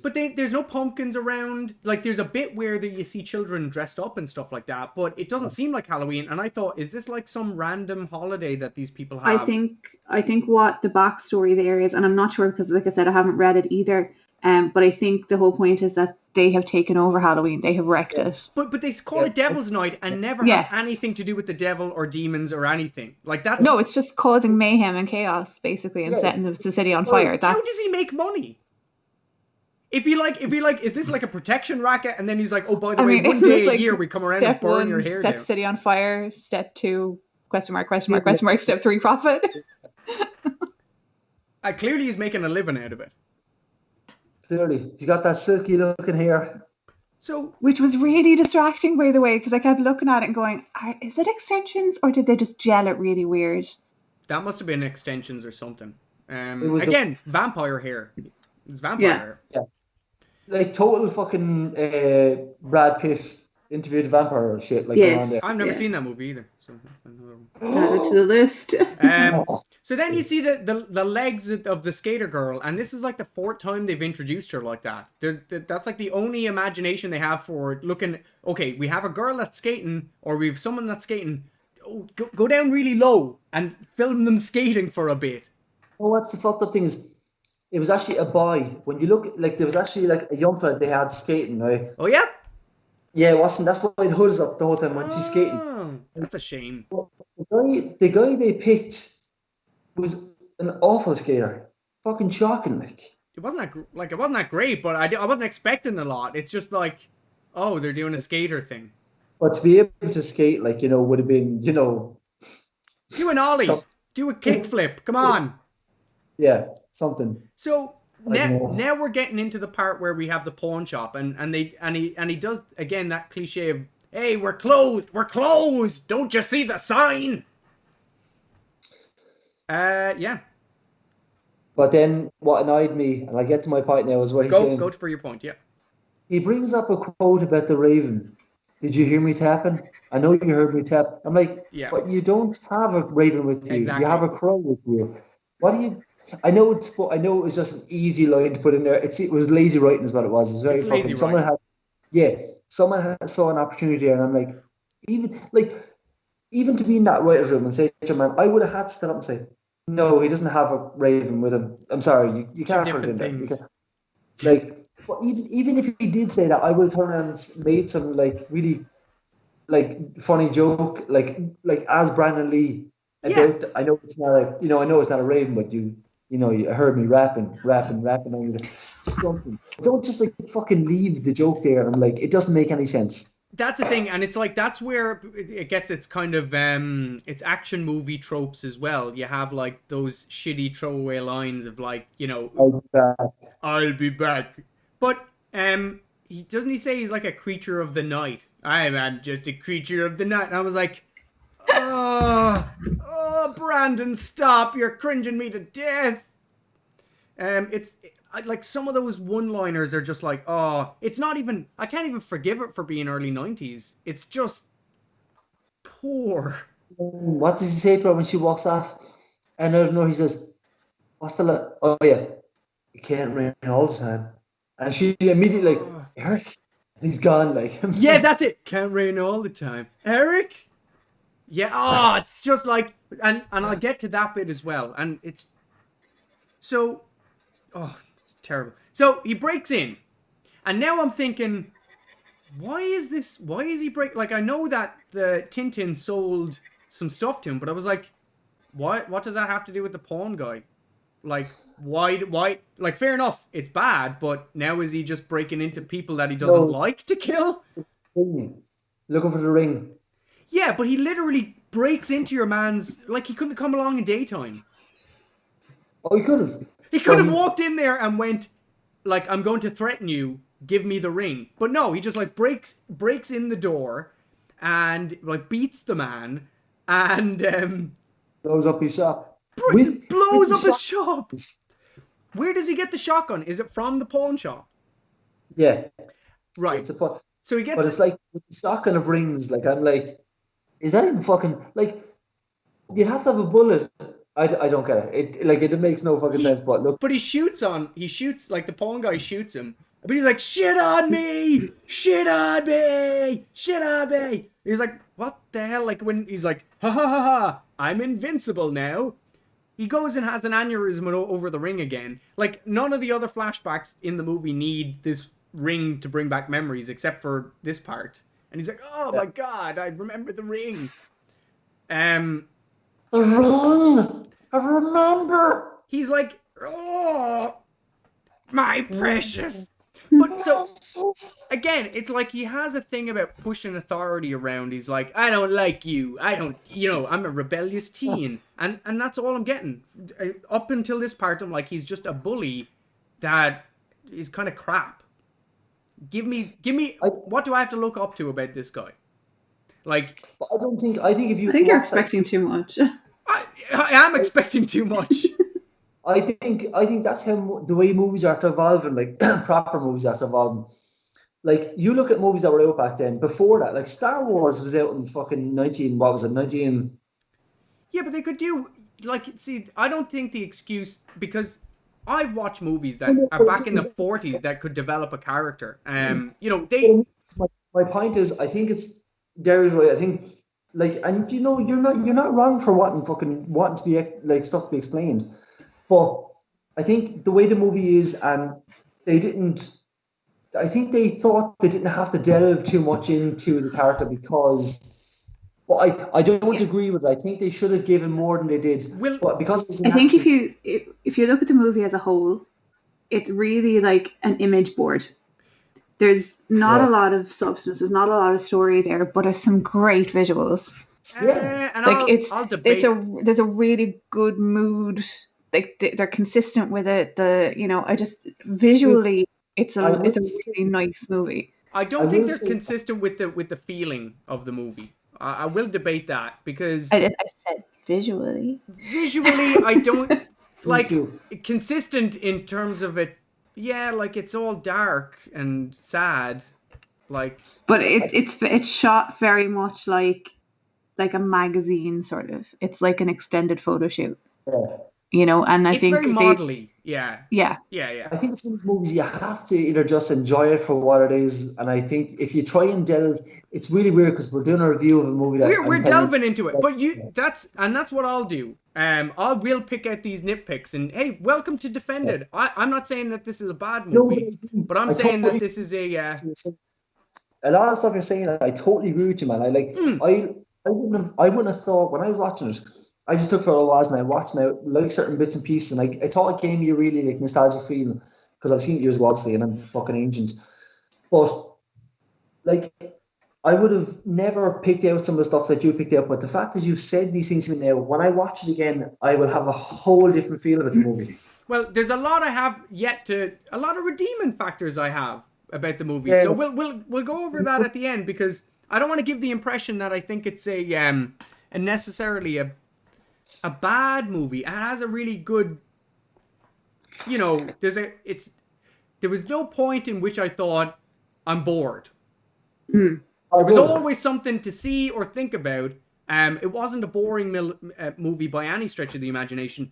But there's no pumpkins around. Like, there's a bit where you see children dressed up and stuff like that, but it doesn't seem like Halloween. And I thought, is this like some random holiday that these people have? I think what the backstory there is, and I'm not sure because, like I said, I haven't read it either. But I think the whole point is that they have taken over Halloween. They have wrecked it. But they call it Devil's Night and never have anything to do with the devil or demons or anything. Like, that's... No, it's just causing mayhem and chaos, basically, and setting the city on fire. How does he make money? If he is this like a protection racket? And then he's like, oh, by the way, one day a year we come around and burn your hair down. Set the city on fire. Step 2, question mark, question mark, question mark. Step 3, profit. Clearly he's making a living out of it. Clearly. He's got that silky looking hair. So, which was really distracting, by the way, because I kept looking at it and going, is it extensions or did they just gel it really weird? That must have been extensions or something. Again, vampire hair. It's vampire hair. Yeah. Like total fucking Brad Pitt interviewed vampire shit. Like around there. I've never seen that movie either. So add it to the list. So then you see the legs of the skater girl, and this is like the 4th time they've introduced her like that. That's like the only imagination they have for looking. Okay, we have a girl that's skating, or we have someone that's skating. Oh, go down really low and film them skating for a bit. Oh, what's the fucked up thing is, it was actually a boy. When you look, like, there was actually like a young fella they had skating, right? Oh yeah. Yeah, it wasn't. That's why it hoods up the whole time when she's skating. That's a shame. The guy they picked was an awful skater. Fucking shocking, like. It wasn't that great, but I wasn't expecting a lot. It's just like, oh, they're doing a skater thing. But to be able to skate, like, would have been, Do an ollie. some, Do a kickflip. Come on. yeah, something. So I don't know. now we're getting into the part where we have the pawn shop, and he does again that cliche of, hey, we're closed, don't you see the sign? Yeah. But then what annoyed me, and I get to my point now, is what he's saying. Go for your point, yeah. He brings up a quote about the raven. Did you hear me tapping? I know you heard me tap. I'm like, Yeah. but you don't have a raven with you. Exactly. You have a crow with you. What do you? I know it was just an easy line to put in there. It was lazy writing, is what it was. It was very fucking. Someone saw an opportunity there, and I'm like, even to be in that writer's room and say to a man, I would have had to stand up and say, no, he doesn't have a raven with him. I'm sorry, you can't put it in there. You can't. Like, but even if he did say that, I would have turned around and made some like really like funny joke, like as Brandon Lee about. I know it's not a I know it's not a raven, but you heard me rapping on you. Something. Don't just like fucking leave the joke there. I'm like, it doesn't make any sense. That's the thing, and it's like that's where it gets its kind of its action movie tropes as well. You have like those shitty throwaway lines of like, I'll be back. But he doesn't he say he's like a creature of the night? I'm just a creature of the night. And I was like, oh, Brandon, stop! You're cringing me to death. Like some of those one-liners are just like, oh, it's not even. I can't even forgive it for being early 90s. It's just poor. What does he say to her when she walks off? And I don't know. He says, "What's the? Oh yeah, it can't rain all the time." And she immediately like, Eric, he's gone. Like, yeah, that's it. Can't rain all the time, Eric. Yeah. Oh, it's just like, and I'll get to that bit as well. And it's so. Oh, it's terrible. So he breaks in, and now I'm thinking, why is he break? Like, I know that the Tintin sold some stuff to him, but I was like, what does that have to do with the pawn guy? Like, why? Like, fair enough, it's bad, but now is he just breaking into people that he doesn't like to kill? Looking for the ring. Yeah, but he literally breaks into your man's. Like, he couldn't come along in daytime. Oh, he could have. He could have walked in there and went, like, I'm going to threaten you, give me the ring. But no, he just, like, breaks in the door and, like, beats the man and, blows up his shop. Blows up his shop! Where does he get the shotgun? Is it from the pawn shop? Yeah. Right. So he gets... But it's like, with the shotgun of rings, like, I'm like, is that even fucking, like, you'd have to have a bullet. I don't get it. It makes no fucking sense. But look, but he shoots like the pawn guy shoots him, but he's like, shit on me. He's like, what the hell? Like when he's like, ha ha ha ha, I'm invincible now. He goes and has an aneurysm over the ring again. Like none of the other flashbacks in the movie need this ring to bring back memories except for this part. And he's like, oh my god, I remember the ring. The ring! I remember! He's like, oh, my precious. But so, again, it's like he has a thing about pushing authority around. He's like, I don't like you. I'm a rebellious teen. And that's all I'm getting. Up until this part, I'm like, he's just a bully that is kind of crap. Give me, what do I have to look up to about this guy? Like, I think you're expecting too much. I am expecting too much. I think that's how the way movies are evolving, like proper movies are evolving. Like you look at movies that were out back then. Before that, like Star Wars was out in fucking 19. Yeah, but they could do I don't think the excuse, because I've watched movies that are back in the 40s that could develop a character. My point is, I think it's Darren's right. I think. Like, and you're not wrong for wanting to be like stuff to be explained, but I think the way the movie is, and they didn't. I think they thought they didn't have to delve too much into the character because. But I don't agree with it. I think they should have given more than they did. But because I think if you look at the movie as a whole, it's really like an image board. There's not a lot of substance. There's not a lot of story there, but there's some great visuals. And Like I'll debate. there's a really good mood. Like they're consistent with it. I just visually it's a really nice movie. I don't think they're consistent with the feeling of the movie. I will debate that because I said visually. Visually, I don't like consistent in terms of it. Yeah, like it's all dark and sad, like. But it's shot very much like a magazine sort of. It's like an extended photo shoot. Yeah. And I think very modelly. Yeah. I think it's one of those movies you have to either just enjoy it for what it is, and I think if you try and delve, it's really weird because we're doing a review of a movie that we're delving into it, but that's what I'll do. I will pick out these nitpicks, and hey, welcome to Defended. I'm not saying that this is a bad movie, but I'm saying that this is a lot of stuff you're saying. I totally agree with you, man. I wouldn't have thought when I was watching it. I just took for what it was, and I watched now like certain bits and pieces, and I thought it gave me a really like nostalgic feeling because I've seen it years ago, obviously, and I'm fucking ancient. But like, I would have never picked out some of the stuff that you picked out. But the fact that you've said these things to me now, when I watch it again, I will have a whole different feel about the movie. Well, there's a lot I have a lot of redeeming factors I have about the movie. Yeah. So we'll go over that at the end because I don't want to give the impression that I think it's a necessarily a bad movie. It has a really good, there was no point in which I thought I'm bored. There was always something to see or think about. It wasn't a boring movie by any stretch of the imagination.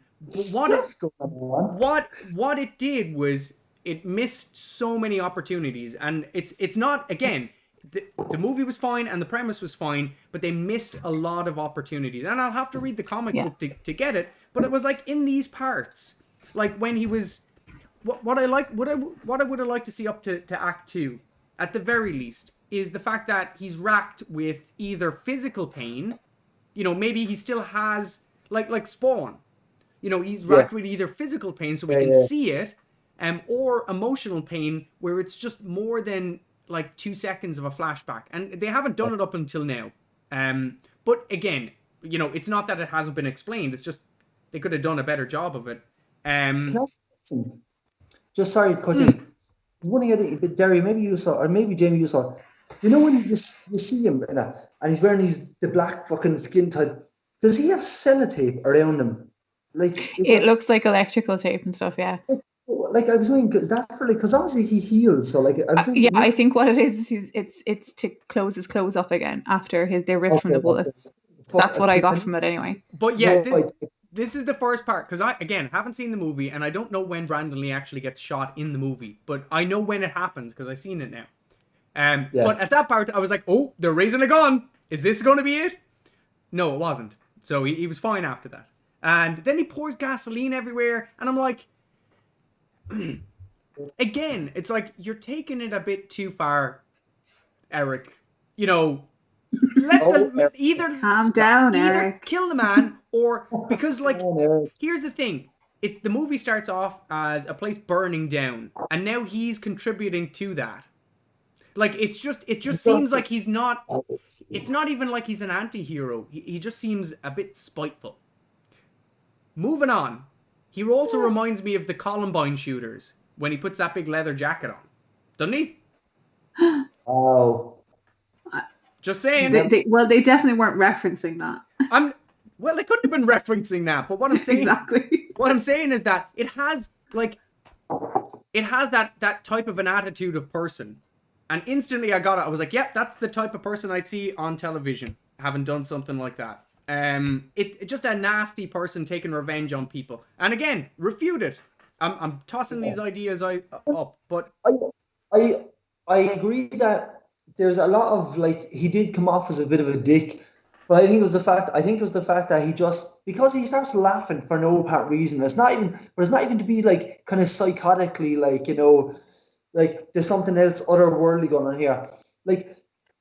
But what it did was it missed so many opportunities, and it's not, again, the movie was fine and the premise was fine, but they missed a lot of opportunities. And I'll have to read the comic book to get it, but it was like in these parts, like when he was what I would have liked to see up to Act 2 at the very least is the fact that he's racked with either physical pain, maybe he still has like Spawn, he's racked with either physical pain so we can see it, or emotional pain where it's just more than like 2 seconds of a flashback, and they haven't done it up until now. But again, it's not that it hasn't been explained. It's just they could have done a better job of it. Just sorry to cut you. One thing I think, Darren, maybe you saw, or maybe Jamie, you saw. When you see him and he's wearing the black fucking skin type. Does he have sellotape around him? Like it looks like electrical tape and stuff. Yeah. Like I was saying, that's for because obviously he heals. So like I think what it is it's to close his clothes up again after they're ripped from the bullets. That's what I got from it anyway. But this is the first part because I again haven't seen the movie and I don't know when Brandon Lee actually gets shot in the movie, but I know when it happens because I've seen it now. But at that part I was like, oh, they're raising a gun. Is this going to be it? No, it wasn't. So he was fine after that. And then he pours gasoline everywhere, and I'm like. Again, it's like you're taking it a bit too far, Eric. Let either calm down, Eric. Kill the man, or because here's the thing: the movie starts off as a place burning down, and now he's contributing to that. Like it just seems like he's not. It's not even like he's an anti-hero. He just seems a bit spiteful. Moving on. He also reminds me of the Columbine shooters when he puts that big leather jacket on. Doesn't he? Oh. Just saying. They definitely weren't referencing that. They couldn't have been referencing that, but what I'm saying exactly. What I'm saying is that it has that type of an attitude of person. And instantly I got it. I was like, yep, that's the type of person I'd see on television having done something like that. It's just a nasty person taking revenge on people, and again, refute it. I'm tossing these ideas up, but I agree that there's a lot of he did come off as a bit of a dick, but I think it was the fact that he just because he starts laughing for no apparent reason. It's not even to be kind of psychotically there's something else otherworldly going on here.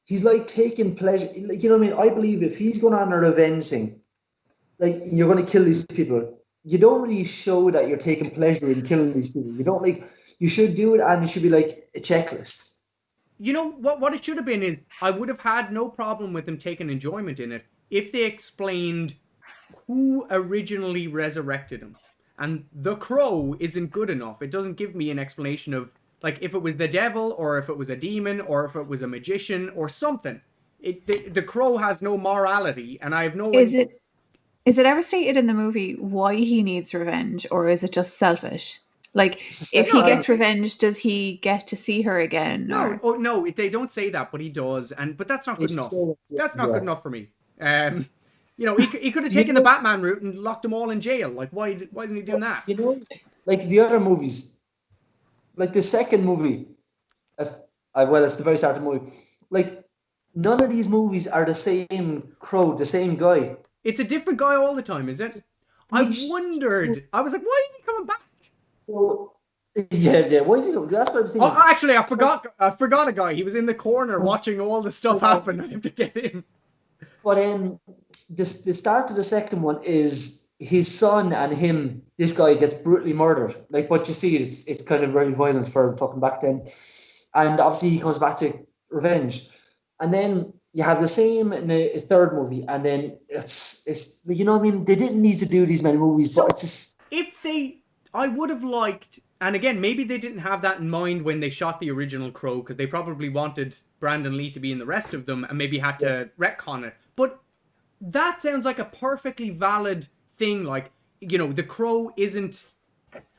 He's taking pleasure. I believe if he's going on a revenge thing, you're going to kill these people. You don't really show that you're taking pleasure in killing these people. You don't you should do it, and it should be a checklist. you know what it should have been is I would have had no problem with them taking enjoyment in it if they explained who originally resurrected him. And the crow isn't good enough. It doesn't give me an explanation of like if it was the devil or if it was a demon or if it was a magician or something. The crow has no morality, and I have no. Is it ever stated in the movie why he needs revenge, or is it just selfish? Like, It's a if second he No, gets one. revenge, does he get to see her again? no, Or oh no, they don't say that, but he does, and but that's not good It's enough. still, That's not good yeah. enough for me. You know, he could have You taken the know, Batman route and locked them all in jail. Like, why isn't he doing that? you know, like the other movies, like the second movie, if, well, it's the very start of the movie. Like none of these movies are the same crow, the same guy. It's a different guy all the time, is it? I Each, wondered. I was like, why is he coming back? so, yeah. Why is he? That's what I'm Oh, thinking. actually, I forgot a guy. He was in the corner watching all the stuff happen. I have to get him. But then the start of the second one is his son and him. This guy gets brutally murdered. Like, but you see, it's kind of very violent for fucking back then. And obviously, he comes back to revenge. And then you have the same in the third movie, and then it's you know what I mean. They didn't need to do these many movies, but So it's just if they, I would have liked, and again, maybe they didn't have that in mind when they shot the original Crow, because they probably wanted Brandon Lee to be in the rest of them, and maybe had yeah. to retcon it. But that sounds like a perfectly valid thing. Like, you know, the Crow isn't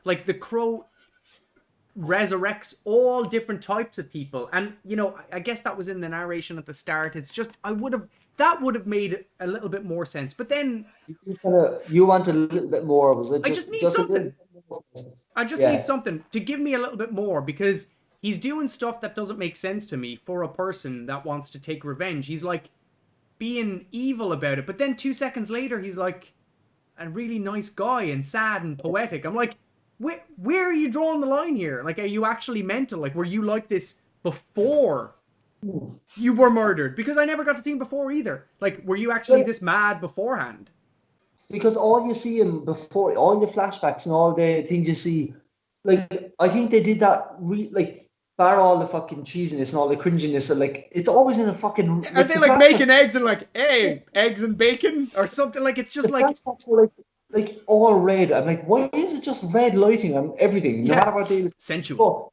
like the Crow resurrects all different types of people, and you know, I guess that was in the narration at the start. It's just I would have that would have made a little bit more sense, but then You want a little bit more. Was it I just need just a little something. bit more? I just need Yeah. something to give me a little bit more, because he's doing stuff that doesn't make sense to me for a person that wants to take revenge. He's like being evil about it, but then 2 seconds later he's like a really nice guy and sad and poetic. I'm like, where are you drawing the line here? Like, are you actually mental? Like, were you like this before you were murdered? Because I never got to see him before either. Like, were you actually Well, this mad beforehand? because all you see him before, all your flashbacks and all the things you see, like I think they did that. Like bar all the fucking cheesiness and all the cringiness, and like it's always in a fucking Are like they the like flashbacks. making eggs and like, hey, eggs and bacon or something? Like, it's just The like, flashbacks were like all red. I'm like, why is it just red lighting on everything, no yeah, matter what they? sensual.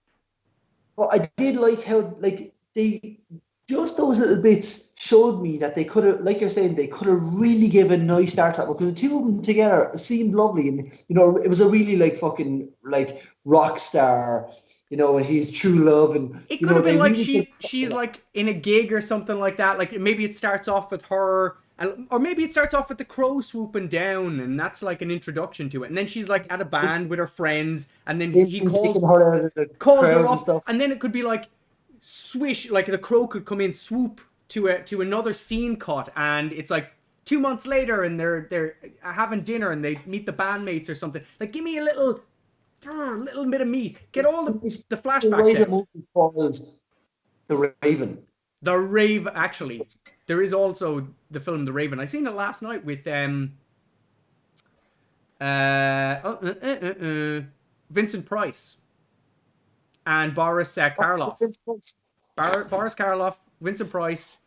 But but I did like how like they just those little bits showed me that they could have, like you're saying, they could have really given a nice start to that because the two of them together seemed lovely, and you know it was a really like fucking like rock star, you know, and he's true love, and It you could know have been they like really could. she's like in a gig or something like that. Like, maybe it starts off with her, or maybe it starts off with the crow swooping down, and that's like an introduction to it. And then she's like at a band with her friends, and then Him he taking calls her out of the calls her crowd and up, stuff. and then it could be like swish, like the crow could come in, swoop to another scene cut, and it's like 2 months later, and they're having dinner, and they meet the bandmates or something. Like, give me a little bit of meat. Get all He's the to flashbacks write a out. movie called The Raven. The Rave, actually, there is also the film The Raven. I seen it last night with oh, Vincent Price and Boris Karloff. Boris Karloff, Vincent Price,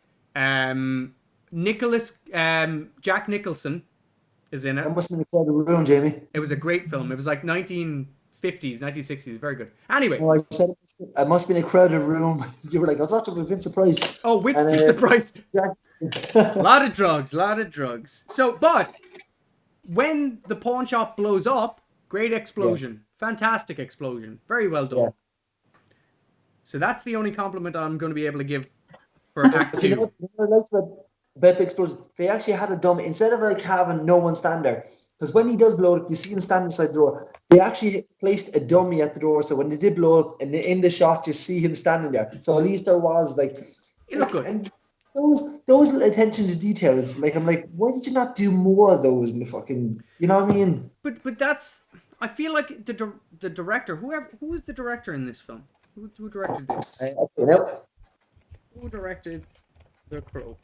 Nicholas, Jack Nicholson is in That it. must have been a crowded room, Jamie. It was a great film. It was like 1950s, 1960s. Very good. Anyway, No, I said it must have been a crowded room. You were like, I was watching with Vincent Price. oh, with And Vincent Price, Jack. a lot of drugs, a lot of drugs. So, but when the pawn shop blows up, great Yeah, explosion, fantastic explosion, very well yeah. done. So that's the only compliment I'm going to be able to give for Act But you know Two. what I liked about the explosion? They actually had a dummy instead of like having no one stand there. Because when he does blow up, you see him stand inside the door. They actually placed a dummy at the door, so when they did blow up, and in the shot, you see him standing there. So at least there was It looked good. and those little attention to details. Like I'm like, why did you not do more of those in the fucking? You know what I mean? But that's, I feel like the director, who was the director in this film? Who directed this? You know, Who directed The Crow?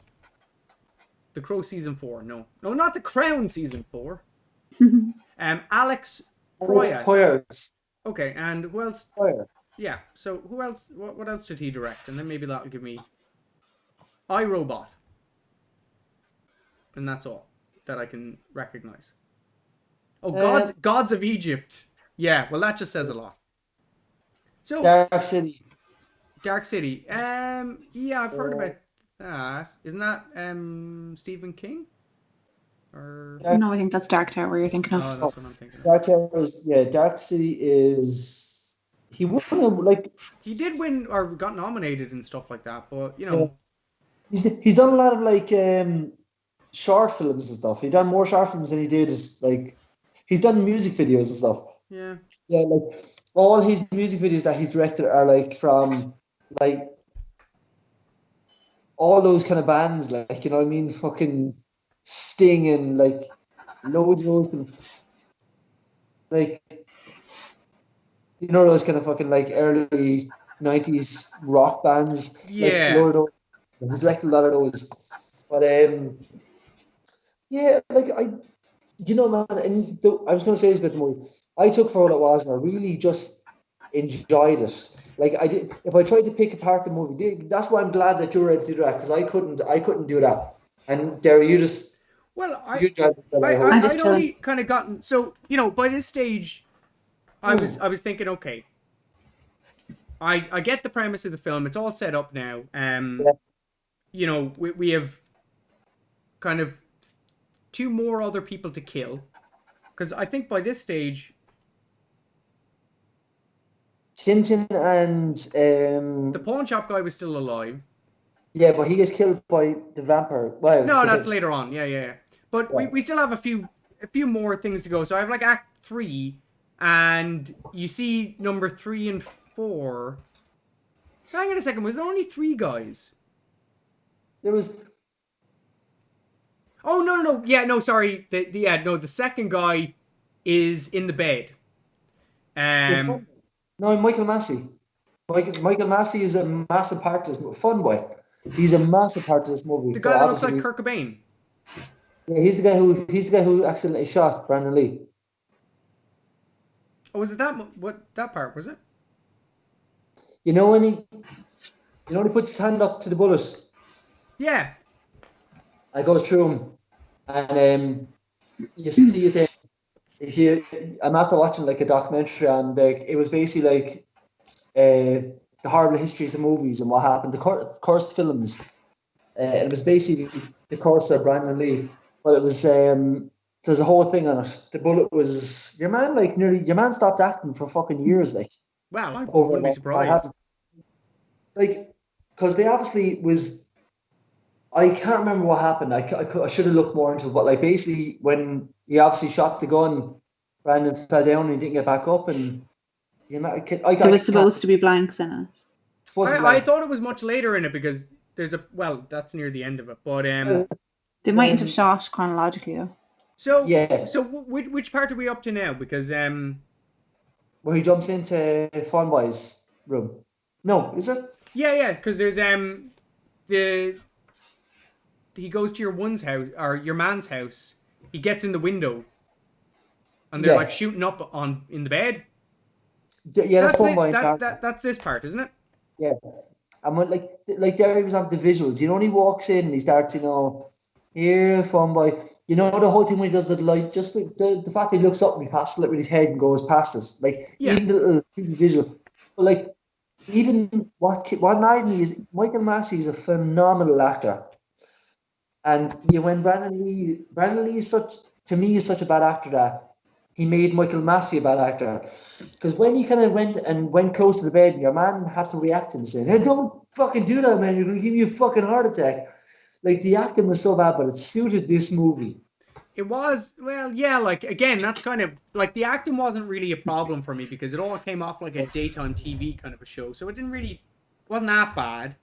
The Crow season 4? No, not The Crown season 4. Alex Alex Proyas. Proyas. Okay, and who else? Proyas. Yeah. So who else? What else did he direct? And then maybe that'll give me iRobot, and that's all that I can recognize. Oh, Um, Gods of Egypt. Yeah. Well, that just says a lot. So Dark City. Dark City. Yeah, I've heard Uh, about that. Isn't that Stephen King? Or Dark, No, I think that's Dark Tower you're thinking oh, of. that's what I'm thinking of. Dark Tower is, yeah. Dark City is. He won like. He did win or got nominated and stuff like that, but Yeah, he's done a lot of like short films and stuff. He done more short films than he did is like. He's done music videos and stuff. yeah. Yeah, like all his music videos that he's directed are like from like all those kind of bands, like you know what I mean, fucking Sting and like loads of like you know those kind of fucking like early '90s rock bands, like a Yeah. load of those. He's directed a lot of those, but yeah, like you know, man, and I was going to say this about the movie. I took for what it was, and I really just enjoyed it. Like I did, if I tried to pick apart the movie, that's why I'm glad that you were able to do that because I couldn't do that. And Derry, Well, you enjoyed it, I hope. I'm just I'd chilling. only kind of gotten so by this stage, I was thinking, okay, I get the premise of the film. It's all set up now. Yeah. We have kind of two more other people to kill because I think by this stage Tintin and the pawn shop guy was still alive. yeah, but he gets killed by the vampire. Well, No, that's later on. Yeah. But yeah. we still have a few more things to go. So I have like Act 3, and you see number 3 and 4. Hang on a second. Was there only 3 guys? There was Oh no. Yeah, no. Sorry. The second guy is in the bed. the no Michael Massey. Michael Massey is a massive part of this Fun Boy. He's a massive part of this movie The for guy that looks obviously like reasons. Kurt Cobain. Yeah, he's the guy who accidentally shot Brandon Lee. Oh, was it that part? Was it? You know when he puts his hand up to the bullet, Yeah. it goes through him, and you see it then. I'm after watching like a documentary on like it was basically like the horrible histories of movies and what happened, the cursed films. It was basically the curse of Brandon Lee, but it was there's a whole thing on it. The bullet was your man stopped acting for fucking years, like Wow, I over wouldn't be what surprised. happened. Like, because they obviously was. I can't remember what happened. I should have looked more into it, but like basically when he obviously shot the gun, Brandon fell down and he didn't get back up, and There was supposed to be blanks in it. I thought it was much later in it because that's near the end of it. But They mightn't have shot chronologically though. so yeah, which part are we up to now? Because where he jumps into Funboy's room. No, is it? yeah, because there's he goes to your one's house or your man's house. He gets in the window, and they're like shooting up in the bed. Yeah, that's Funboy. That's this part, isn't it? Yeah, and when like Derry was on the visuals. You know, when he walks in and he starts, here Funboy. You know the whole thing when he does the light, just the fact that he looks up and he passes it with his head and goes past it. Like even the little visual, but like even what annoyed me is Michael Massey is a phenomenal actor. And when Brandon Lee is such a bad actor that he made Michael Massey a bad actor. Because when he kind of went close to the bed, and your man had to react and say, "Hey, don't fucking do that, man! You're gonna give me a fucking heart attack." Like the acting was so bad, but it suited this movie. It was, well, yeah, like again, that's kind of like the acting wasn't really a problem for me because it all came off like a daytime TV kind of a show, so it wasn't that bad.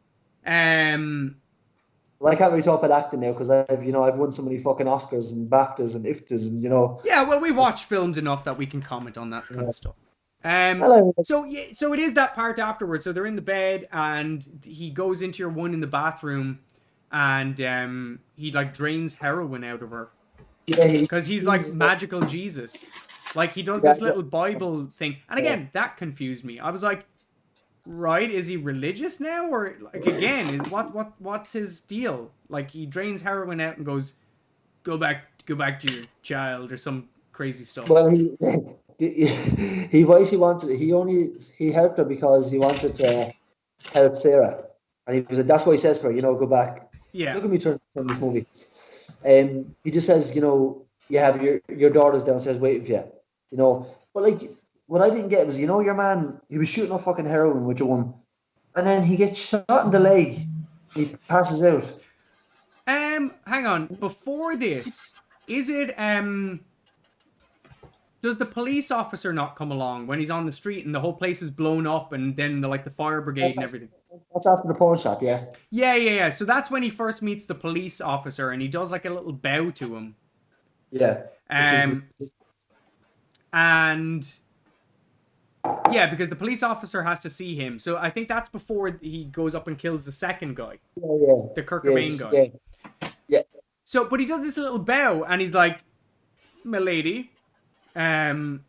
Well, I can't really talk about acting now because I've won so many fucking Oscars and BAFTAs and IFTAs and Yeah, well, we watch films enough that we can comment on that kind of stuff. So it is that part afterwards. So they're in the bed and he goes into your one in the bathroom, and he like drains heroin out of her. Yeah, because he's like magical Jesus. Like he does this little Bible thing, and again that confused me. I was like, right? Is he religious now, or like again, is what's his deal? Like he drains heroin out and goes, go back to your child or some crazy stuff. Well, he basically wanted. He helped her because he wanted to help Sarah, and he was like, that's why he says to her, go back. Yeah. Look at me from this movie. He just says, you have your daughter's downstairs waiting for you. But like, what I didn't get was, your man, he was shooting off fucking heroin with your one, and then he gets shot in the leg. He passes out. Hang on. Before this, is it does the police officer not come along when he's on the street and the whole place is blown up and then the fire brigade and everything? That's after the pawn shop, yeah. Yeah. So that's when he first meets the police officer and he does like a little bow to him. Yeah. And yeah, because the police officer has to see him. So I think that's before he goes up and kills the second guy. Yeah. The Kurt Cobain guy. Yeah. So, but he does this little bow and he's like, "Milady," that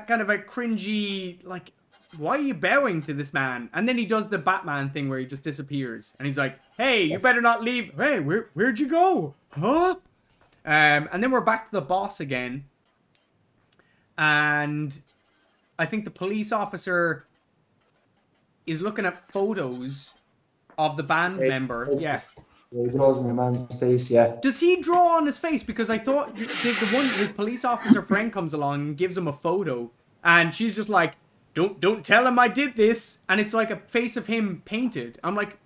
kind of a cringy, like, why are you bowing to this man? And then he does the Batman thing where he just disappears and he's like, "Hey, you better not leave. Hey, where'd you go? Huh?" And then we're back to the boss again. And I think the police officer is looking at photos of the band member. Yeah. He draws on your man's face, yeah. Does he draw on his face? Because I thought his police officer friend comes along and gives him a photo, and she's just like, "Don't tell him I did this," and it's like a face of him painted. I'm like,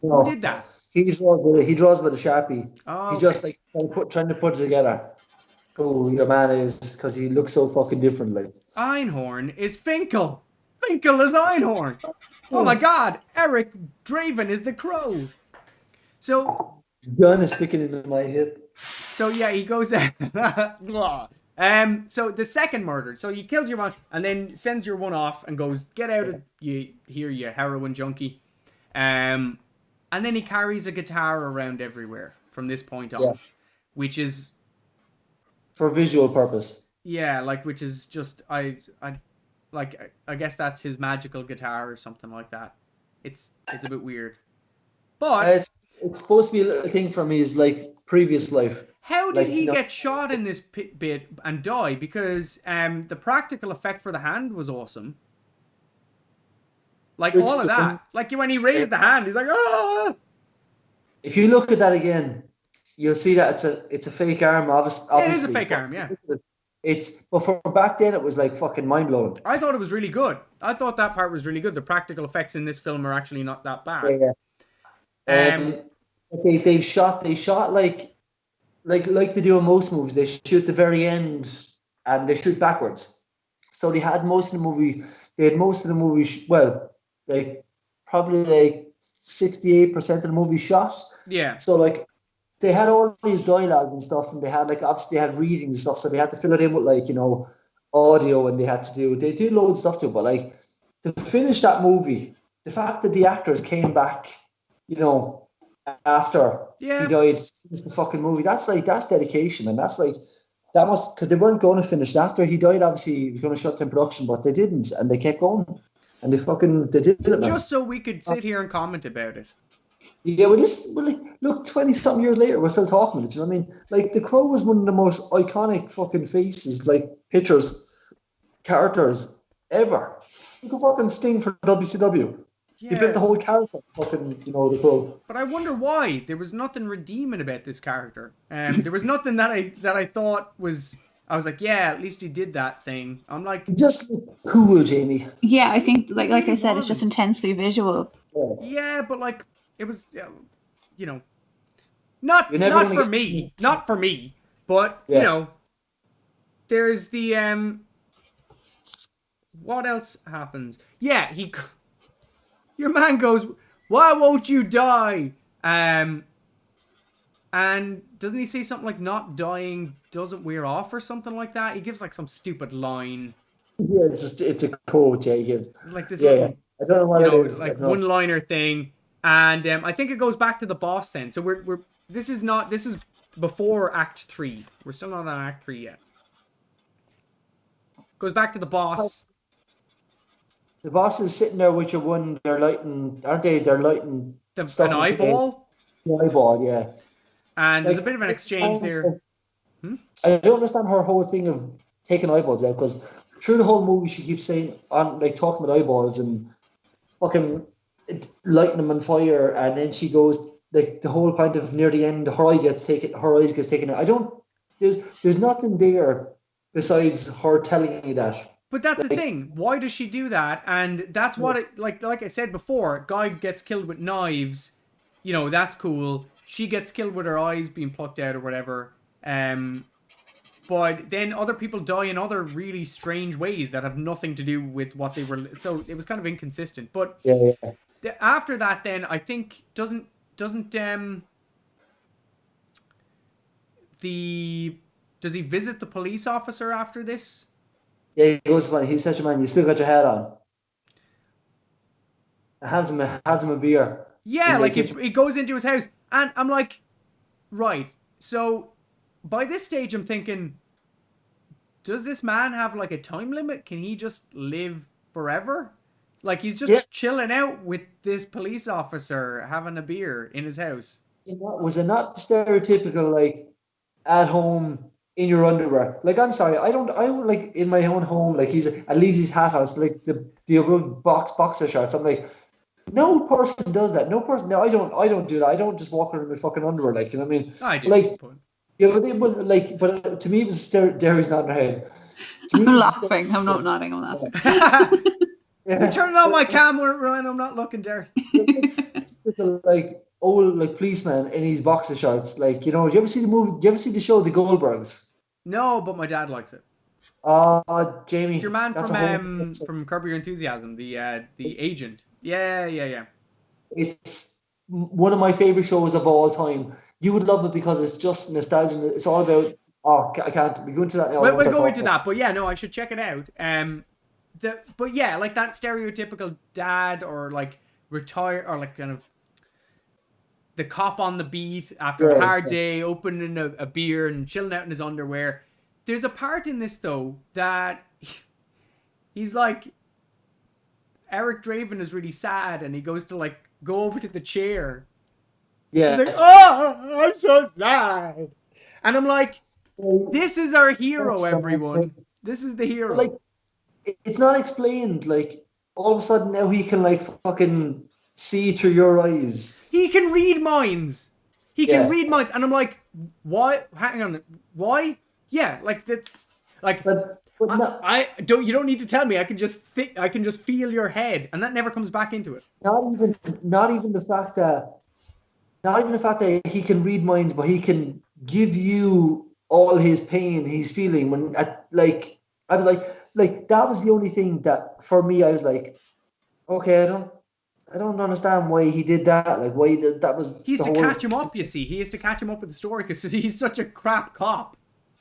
who did that? He draws with a Sharpie. Oh, He just like trying to put it together. Who your man is, because he looks so fucking different. Like Einhorn is Finkel. Finkel is Einhorn. Oh my God! Eric Draven is the Crow. So gun is sticking into my hip. So yeah, he goes so the second murder. So he kills your one and then sends your one off and goes, "Get out of here, you heroin junkie." And then he carries a guitar around everywhere from this point on, which is for visual purpose. Yeah, which is just I guess that's his magical guitar or something like that. It's a bit weird, but it's supposed to be a little thing from his previous life. How did he get shot in this bit and die? Because the practical effect for the hand was awesome. All of that. When he raised the hand, he's like, "Ah!" If you look at that again, you'll see that it's a fake arm. Obviously, it is a fake arm. Yeah. But for back then, it was fucking mind blowing. I thought it was really good. I thought that part was really good. The practical effects in this film are actually not that bad. Yeah. They shot like they do in most movies. They shoot the very end and they shoot backwards. So they had most of the movie. Probably 68% of the movie shot. Yeah. So they had all these dialogue and stuff, and they had obviously they had reading and stuff. So they had to fill it in with audio, and they did loads of stuff too. But to finish that movie, the fact that the actors came back, after he died, finish the fucking movie. That's dedication, and that's that must, because they weren't going to finish it after he died. Obviously, he was going to shut down production, but they didn't, and they kept going, and they did it. Just so we could sit here and comment about it. Yeah, look, 20-something years later, we're still talking about it. You know what I mean? The Crow was one of the most iconic fucking faces, pictures, characters ever. You could fucking Sting for WCW. Yeah. He built the whole character, fucking, the Crow. But I wonder why. There was nothing redeeming about this character. There was nothing that I thought was. I was like, yeah, at least he did that thing. I'm like, just cool, Jamie. Yeah, I think, like I said, it's just intensely visual. Yeah, but it was, not for me. Not for me. But there's the what else happens? Yeah, your man goes, "Why won't you die?" And doesn't he say something like, "Not dying doesn't wear off" or something like that? He gives some stupid line. Yeah, it's a quote. Yeah, he gives this. Yeah, I don't know what it is. One-liner thing, and I think it goes back to the boss then. So this is before Act 3. We're still not on Act 3 yet. Goes back to the boss. The boss is sitting there with your one. They're lighting, aren't they? They're lighting An stuff into eyeball, the eyeball. Yeah. and there's a Like bit of an exchange there. I don't understand her whole thing of taking eyeballs out, because through the whole movie she keeps saying on like talking about eyeballs and fucking lighting them on fire, and then she goes like the whole point of near the end her eyes gets taken out. I don't. There's nothing there besides her telling you that. But that's the Like thing. Why does she do that? And that's what it like I said before, guy gets killed with knives. You know, that's cool. She gets killed with her eyes being plucked out or whatever. But then other people die in other really strange ways that have nothing to do with what they were. So it was kind of inconsistent. But yeah, yeah. after that, then I think doesn't the does he visit the police officer after this? Yeah, he goes, man, he's such a man, you still got your hat on. Hands him a beer. Yeah, In the like kitchen. he goes into his house, and I'm like, right. So by this stage, I'm thinking, does this man have like a time limit? Can he just live forever? Like he's just Yeah. chilling out with this police officer having a beer in his house. Was it not the stereotypical like at home in your underwear? Like I'm sorry, I would like in my own home, like I leaves his hat on, it's like the above boxer shorts. I'm like, no person does that. No person. No, I don't do that. I don't just walk around with fucking underwear. Like, you know what I mean? I do, Like, but yeah, but to me, it was Derry's nodding her head. To me, I'm it was laughing. I'm not nodding. I'm laughing. you're yeah, turning on my camera, Ryan. I'm not looking there. it's like old like policeman in his boxer shorts. Like, you know, do you ever see the movie? Do you ever see the show The Goldbergs? No, but my dad likes it. Jamie, It's your man that's a whole. from Curb Your Enthusiasm, the agent. Yeah. It's one of my favorite shows of all time. You would love it because it's just nostalgia. It's all about. Oh, I can't. We go into that now. I We'll, won't we'll start go talking into that, but yeah, no, I should check it out. But yeah, like that stereotypical dad or like retire or like kind of the cop on the beat after a Yeah, hard day, opening a beer and chilling out in his underwear. There's a part in this though that he's like Eric Draven is really sad and he goes to like go over to the chair. yeah. He's like, oh, I'm so sad. And I'm like, this is our hero, everyone. This is the hero. Like, it's not explained. Like, all of a sudden now he can like fucking see through your eyes. He can read minds. He Yeah. can read minds, and I'm like, why? Hang on, why? Yeah, like that's like But not, I don't. You don't need to tell me. I can just I can just feel your head, and that never comes back into it. not even the fact that he can read minds, but he can give you all his pain he's feeling when like I was like that was the only thing that for me I was like, okay, I don't understand why he did that. Like why that was He has the to whole. catch him up. You see, he has to catch him up with the story because he's such a crap cop.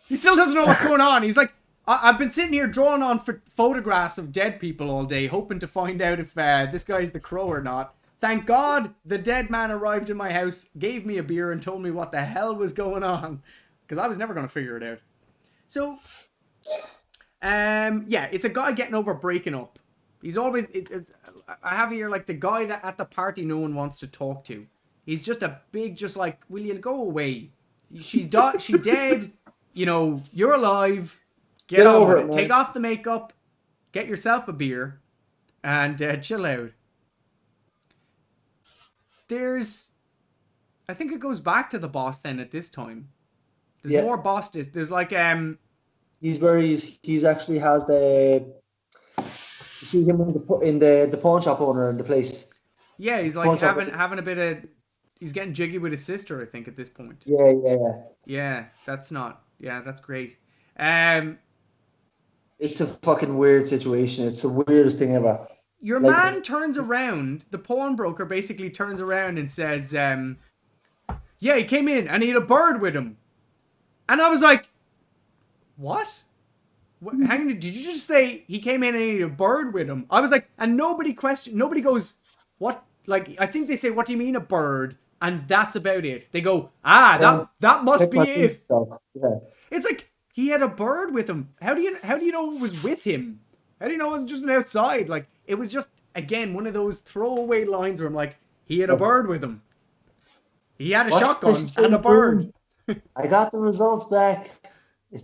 He still doesn't know what's going on. He's like, I've been sitting here drawing on photographs of dead people all day, hoping to find out if this guy's the Crow or not. Thank God the dead man arrived in my house, gave me a beer, and told me what the hell was going on, because I was never going to figure it out. So, yeah, it's a guy getting over breaking up. He's always. I have here like the guy that at the party no one wants to talk to. He's just a big, just like, will you go away? She's dead. You know, you're alive. Get over it. Take off the makeup. Get yourself a beer, and chill out. I think it goes back to the boss then at this time. There's more bosses. There's like He's where he's actually has the. You see him in the pawn shop owner in the place. Yeah, he's like having a bit of. He's getting jiggy with his sister, I think, at this point. Yeah. Yeah, that's great. It's a fucking weird situation. It's the weirdest thing ever. Your man turns around. The pawnbroker basically turns around and says, "Yeah, he came in and he had a bird with him," and I was like, "What? Hang on, did you just say he came in and he had a bird with him?" I was like, and nobody goes, "What?" Like, I think they say, "What do you mean a bird?" And that's about it. They go, that must be it. Yeah. It's like he had a bird with him. How do you know it was with him? How do you know it was just an outside? Like, it was just, again, one of those throwaway lines where I'm like, he had a bird with him. He had a What shotgun does she say? and a bird. I got the results back. I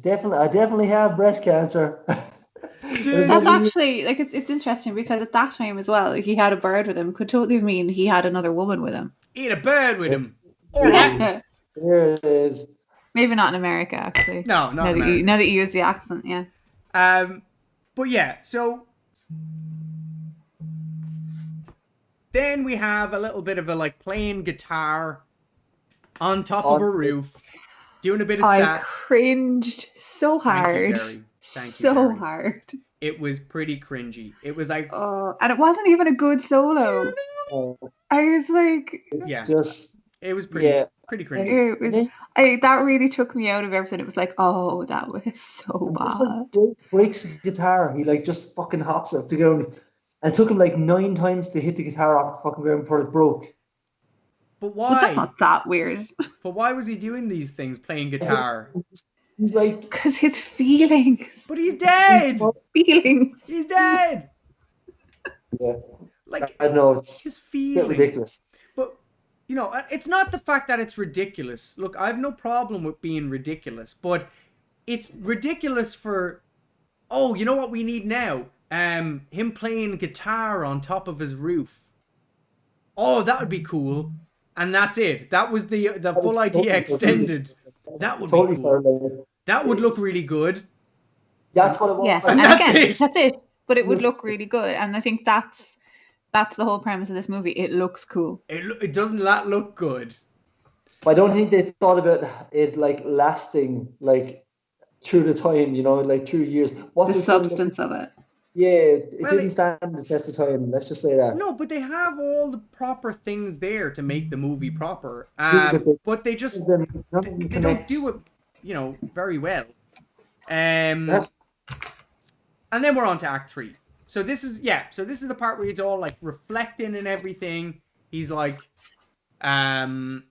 definitely have breast cancer. Dude. That's actually like it's interesting because at that time as well, like, he had a bird with him could totally mean he had another woman with him. He had a bird with him. All right. Yeah. There it is. Maybe not in America, actually. No, not in America. Now that you use the accent, yeah. But yeah, so then we have a little bit of a like playing guitar on top of a roof, doing a bit of I cringed so hard. Thank you, Darren. Hard. It was pretty cringy. It was like, and it wasn't even a good solo. I was like, yeah, just it was pretty cringy. It was. That really took me out of everything. It was like, oh, that was so bad. Just breaks the guitar. He like just fucking hops up the ground, and it took him like 9 times to hit the guitar off the fucking ground before it broke. But why? But that's not that weird. But why was he doing these things, playing guitar? He's like, because his feelings. But he's dead. Feelings. He's dead. Yeah. Like, I know it's his feelings. a bit ridiculous. But you know, it's not the fact that it's ridiculous. Look, I have no problem with being ridiculous, but it's ridiculous for, oh, you know what we need now? Him playing guitar on top of his roof. Oh, that would be cool. And that's it. That was the full idea extended. That would be cool. That would look really good. That's what it was. Yeah, and again, that's it. But it would look really good, and I think that's the whole premise of this movie. It looks cool. It doesn't look good. I don't think they thought about it like lasting like through the time, you know, like through years. What's the substance of it? Yeah, it didn't stand the test of time. Let's just say that. No, but they have all the proper things there to make the movie proper. But they just they don't do it, you know, very well. And then we're on to Act 3. So this is the part where he's all like reflecting and everything. He's like, you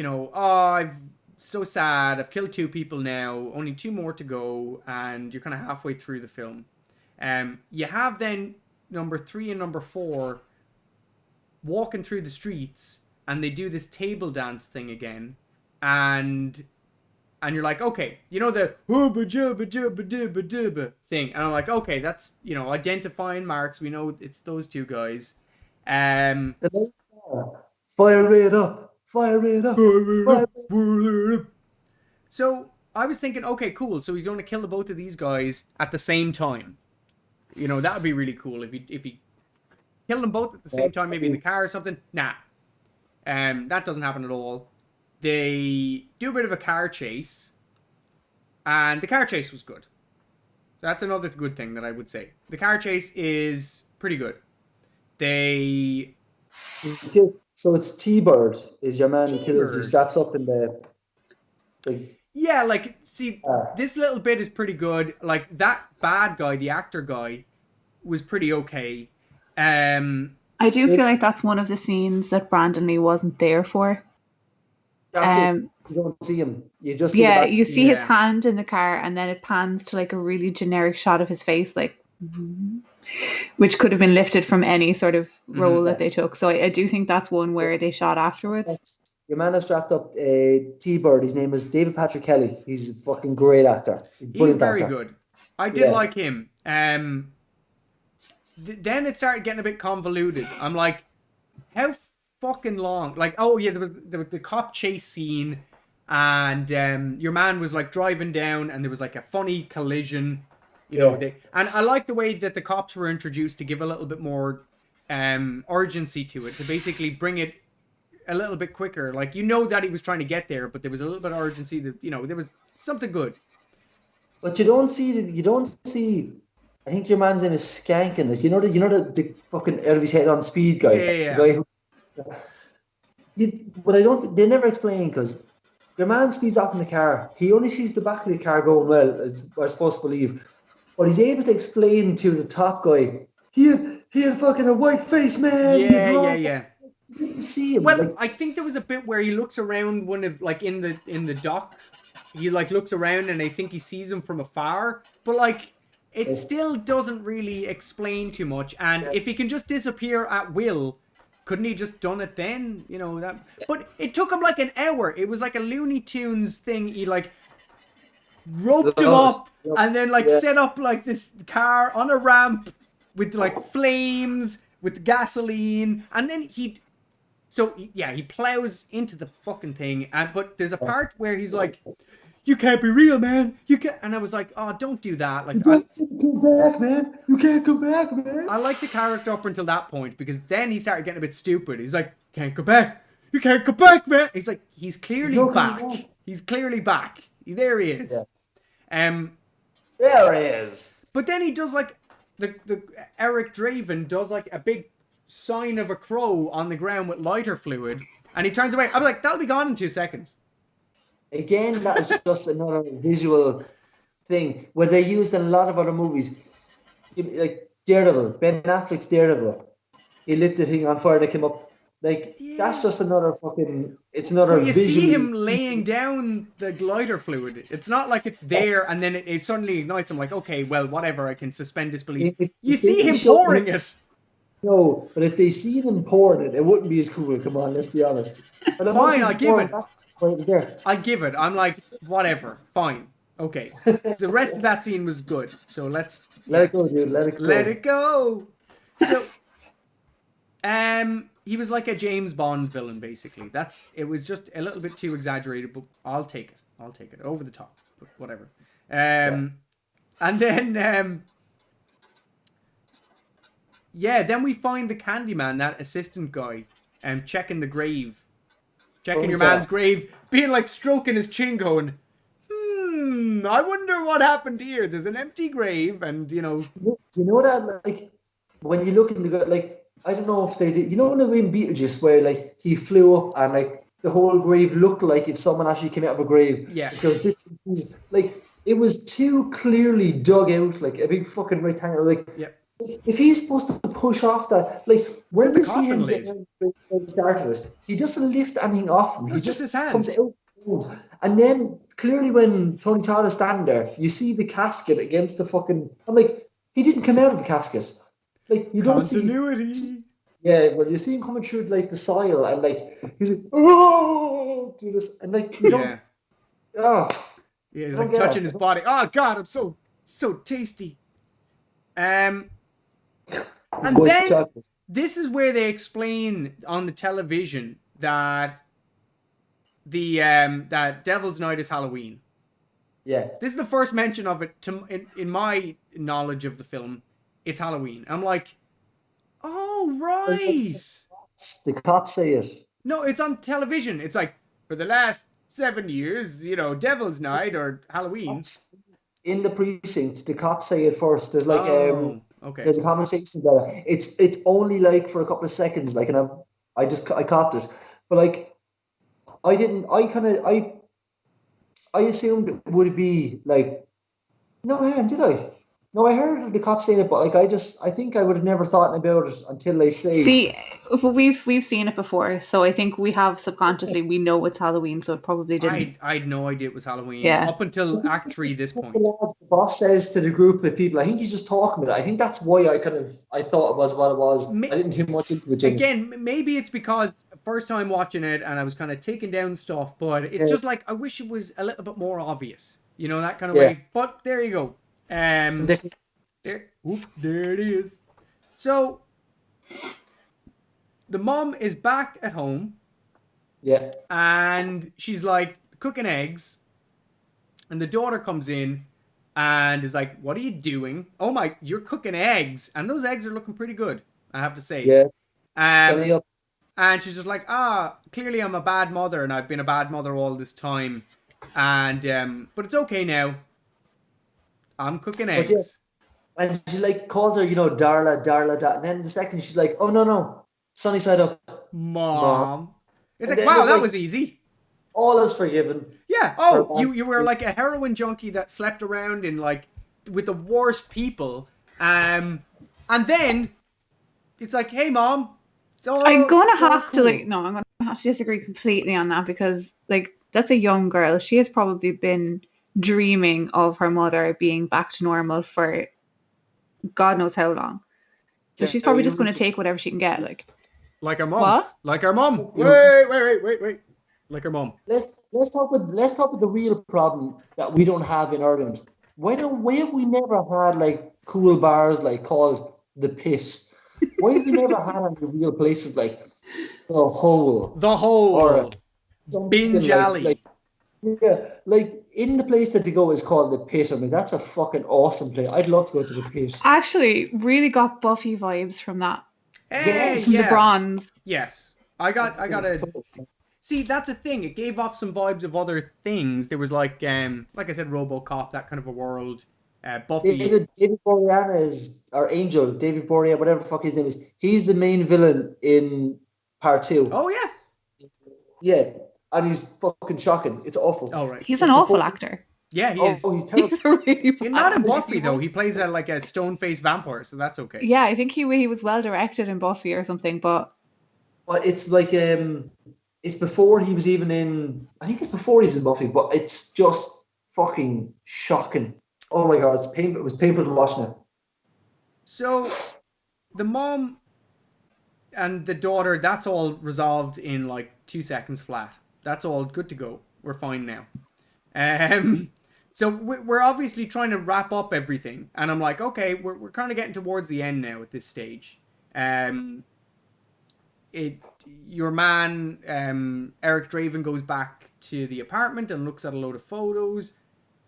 know, oh, I'm so sad. I've killed 2 people now. Only 2 more to go, and you're kind of halfway through the film. You have then number 3 and number 4 walking through the streets, and they do this table dance thing again, and you're like, okay, you know the thing, and I'm like, okay, that's, you know, identifying marks. We know it's those 2 guys. Fire it up. Fire it up. Fire it up. So I was thinking, okay, cool. So we're going to kill the both of these guys at the same time. You know, that would be really cool if he killed them both at the same time, maybe in the car or something. Nah, that doesn't happen at all. They do a bit of a car chase, and the car chase was good. That's another good thing that I would say. The car chase is pretty good. So it's T-Bird is your man who kills. He straps up in the. Yeah, like, see, this little bit is pretty good. Like, that bad guy, the actor guy, was pretty okay. I do feel like that's one of the scenes that Brandon Lee wasn't there for. That's it. You don't see him. You just see you see his hand in the car, and then it pans to like a really generic shot of his face, like, which could have been lifted from any sort of role that they took. So I do think that's one where they shot afterwards. Your man has strapped up a T-Bird. His name is David Patrick Kelly. He's a fucking great actor. He's very good. I did like him. Then it started getting a bit convoluted. I'm like, how fucking long? Like, oh yeah, there was the cop chase scene, and your man was like driving down, and there was like a funny collision. You know, and I like the way that the cops were introduced to give a little bit more urgency to it, to basically bring it a little bit quicker. Like, you know that he was trying to get there, but there was a little bit of urgency that, you know, there was something good. But you don't see. I think your man's name is Skanking. Like, you know the fucking out of his head on speed guy. Yeah. The guy but they never explain, because your man speeds off in the car. He only sees the back of the car going well, as we're supposed to believe. But he's able to explain to the top guy, he had fucking a white face, man. Yeah. You didn't see him. Well, like, I think there was a bit where he looks around like in the dock. He like looks around, and I think he sees him from afar. But like, it still doesn't really explain too much. And if he can just disappear at will, couldn't he just done it then? You know that. But it took him like an hour. It was like a Looney Tunes thing. He like roped him up and then like set up like this car on a ramp with like flames with gasoline, and then he plows into the fucking thing. And but there's a part where he's like, "You can't be real, man. You can't." And I was like, "Oh, don't do that." Like, you can't come back, man. You can't come back, man. I like the character up until that point, because then he started getting a bit stupid. He's like, "Can't go back. You can't go back, man." He's like, he's clearly back. He's clearly back. There he is. There he is. But then he does like the Eric Draven does like a big sign of a crow on the ground with lighter fluid, and he turns away. I'm like, that'll be gone in 2 seconds. Again, that is just another visual thing where they used in a lot of other movies, like Daredevil, Ben Affleck's Daredevil. He lit the thing on fire that came up. Like, that's just another fucking... It's another you visually... see him laying down the lighter fluid. It's not like it's there and then it suddenly ignites. I'm like, okay, well, whatever, I can suspend disbelief. You see him pouring it. No, but if they see them pouring it wouldn't be as cool. Come on, let's be honest. But fine, I'll give it. It was there. I'll give it. I'm like, whatever, fine. Okay. The rest of that scene was good. So let's... Let it go, dude. Let it go. Let it go. So... he was like a James Bond villain, basically. It was just a little bit too exaggerated, but I'll take it. I'll take it. Over the top, but whatever. And then, then we find the Candyman, that assistant guy, checking the grave. Checking your man's grave, being like stroking his chin going, I wonder what happened here. There's an empty grave, and, you know. Do you know that, like, when you look in the, like, I don't know if they did. You know in the way in Beetlejuice where like he flew up and like the whole grave looked like if someone actually came out of a grave. Yeah. Because like it was too clearly dug out, like a big fucking rectangle. Like if he's supposed to push off that, like when we see him get started, he doesn't lift anything off him. He just his hand. Comes out. And then clearly when Tony Todd is standing there, you see the casket against the fucking. I'm like, he didn't come out of the casket. Like you don't continuity. Yeah, well, you see him coming through like the soil, and like he's like, oh, do this, and like you don't. Oh, yeah, he's like touching his body. Oh God, I'm so tasty. And then this is where they explain on the television that that Devil's Night is Halloween. Yeah, this is the first mention of it in my knowledge of the film. It's Halloween. I'm like, oh, right. The cops say it. No, it's on television. It's like, for the last 7 years, you know, Devil's Night or Halloween. In the precinct, the cops say it first. There's like, okay. There's a conversation about it. It's only like for a couple of seconds, like, and I copped it. But like, I assumed it would be like, no, man, did I? No, I heard the cops saying it, but like I think I would have never thought about it until they say. See, we've seen it before, so I think we have subconsciously we know it's Halloween, so it probably didn't. I had no idea it was Halloween. Yeah. Up until Act 3 this point. The boss says to the group of people, I think he's just talking about it. I think that's why I thought it was what it was. I didn't think much into it. Again, maybe it's because first time watching it and I was kind of taking down stuff, but it's just like I wish it was a little bit more obvious, you know, that kind of way. But there you go. There it is. So the mom is back at home. Yeah. And she's like cooking eggs. And the daughter comes in and is like, what are you doing? Oh my, you're cooking eggs. And those eggs are looking pretty good, I have to say. Yeah. And she's just like, clearly I'm a bad mother and I've been a bad mother all this time. And but it's okay now. I'm cooking eggs. Yeah. And she like calls her, you know, Darla. And then the second she's like, oh no, sunny side up. Mom. It's like, wow, that was easy. All is forgiven. Yeah. Oh, you were like a heroin junkie that slept around in like with the worst people. And then it's like, hey mom. I'm gonna have to disagree completely on that, because like that's a young girl. She has probably been dreaming of her mother being back to normal for God knows how long. So she's probably just going to take whatever she can get. Like her mum. What? Like her mum. Wait. Like her mum. Let's talk with the real problem that we don't have in Ireland. Why have we never had like cool bars like called the Pit? Why have we never had any real places like the Hole? The Hole. Or Binge Alley. Like in the place that they go is called the Pit. I mean, that's a fucking awesome place. I'd love to go to the Pit. Actually, really got Buffy vibes from that. Yes. From the bronze. Yes. I got a. See, that's a thing. It gave off some vibes of other things. There was like I said, RoboCop, that kind of a world. Buffy. David Boreanaz is our Angel. David Boreanaz, whatever the fuck his name is. He's the main villain in part 2. Oh yeah. Yeah, and he's fucking shocking. It's awful. Oh right. He's an awful actor. Yeah, he is. Oh, he's terrible. He's a really bad Not in actor. Buffy though. He plays a stone-faced vampire, so that's okay. Yeah, I think he was well directed in Buffy or something, but it's like it's before he was even in. I think it's before he was in Buffy, but it's just fucking shocking. Oh my god, it's painful. It was painful to watch now. So, the mom and the daughter, that's all resolved in like 2 seconds flat. That's all good to go. We're fine now. So we're obviously trying to wrap up everything, and I'm like, okay, we're kind of getting towards the end now at this stage. Your man, Eric Draven, goes back to the apartment and looks at a load of photos,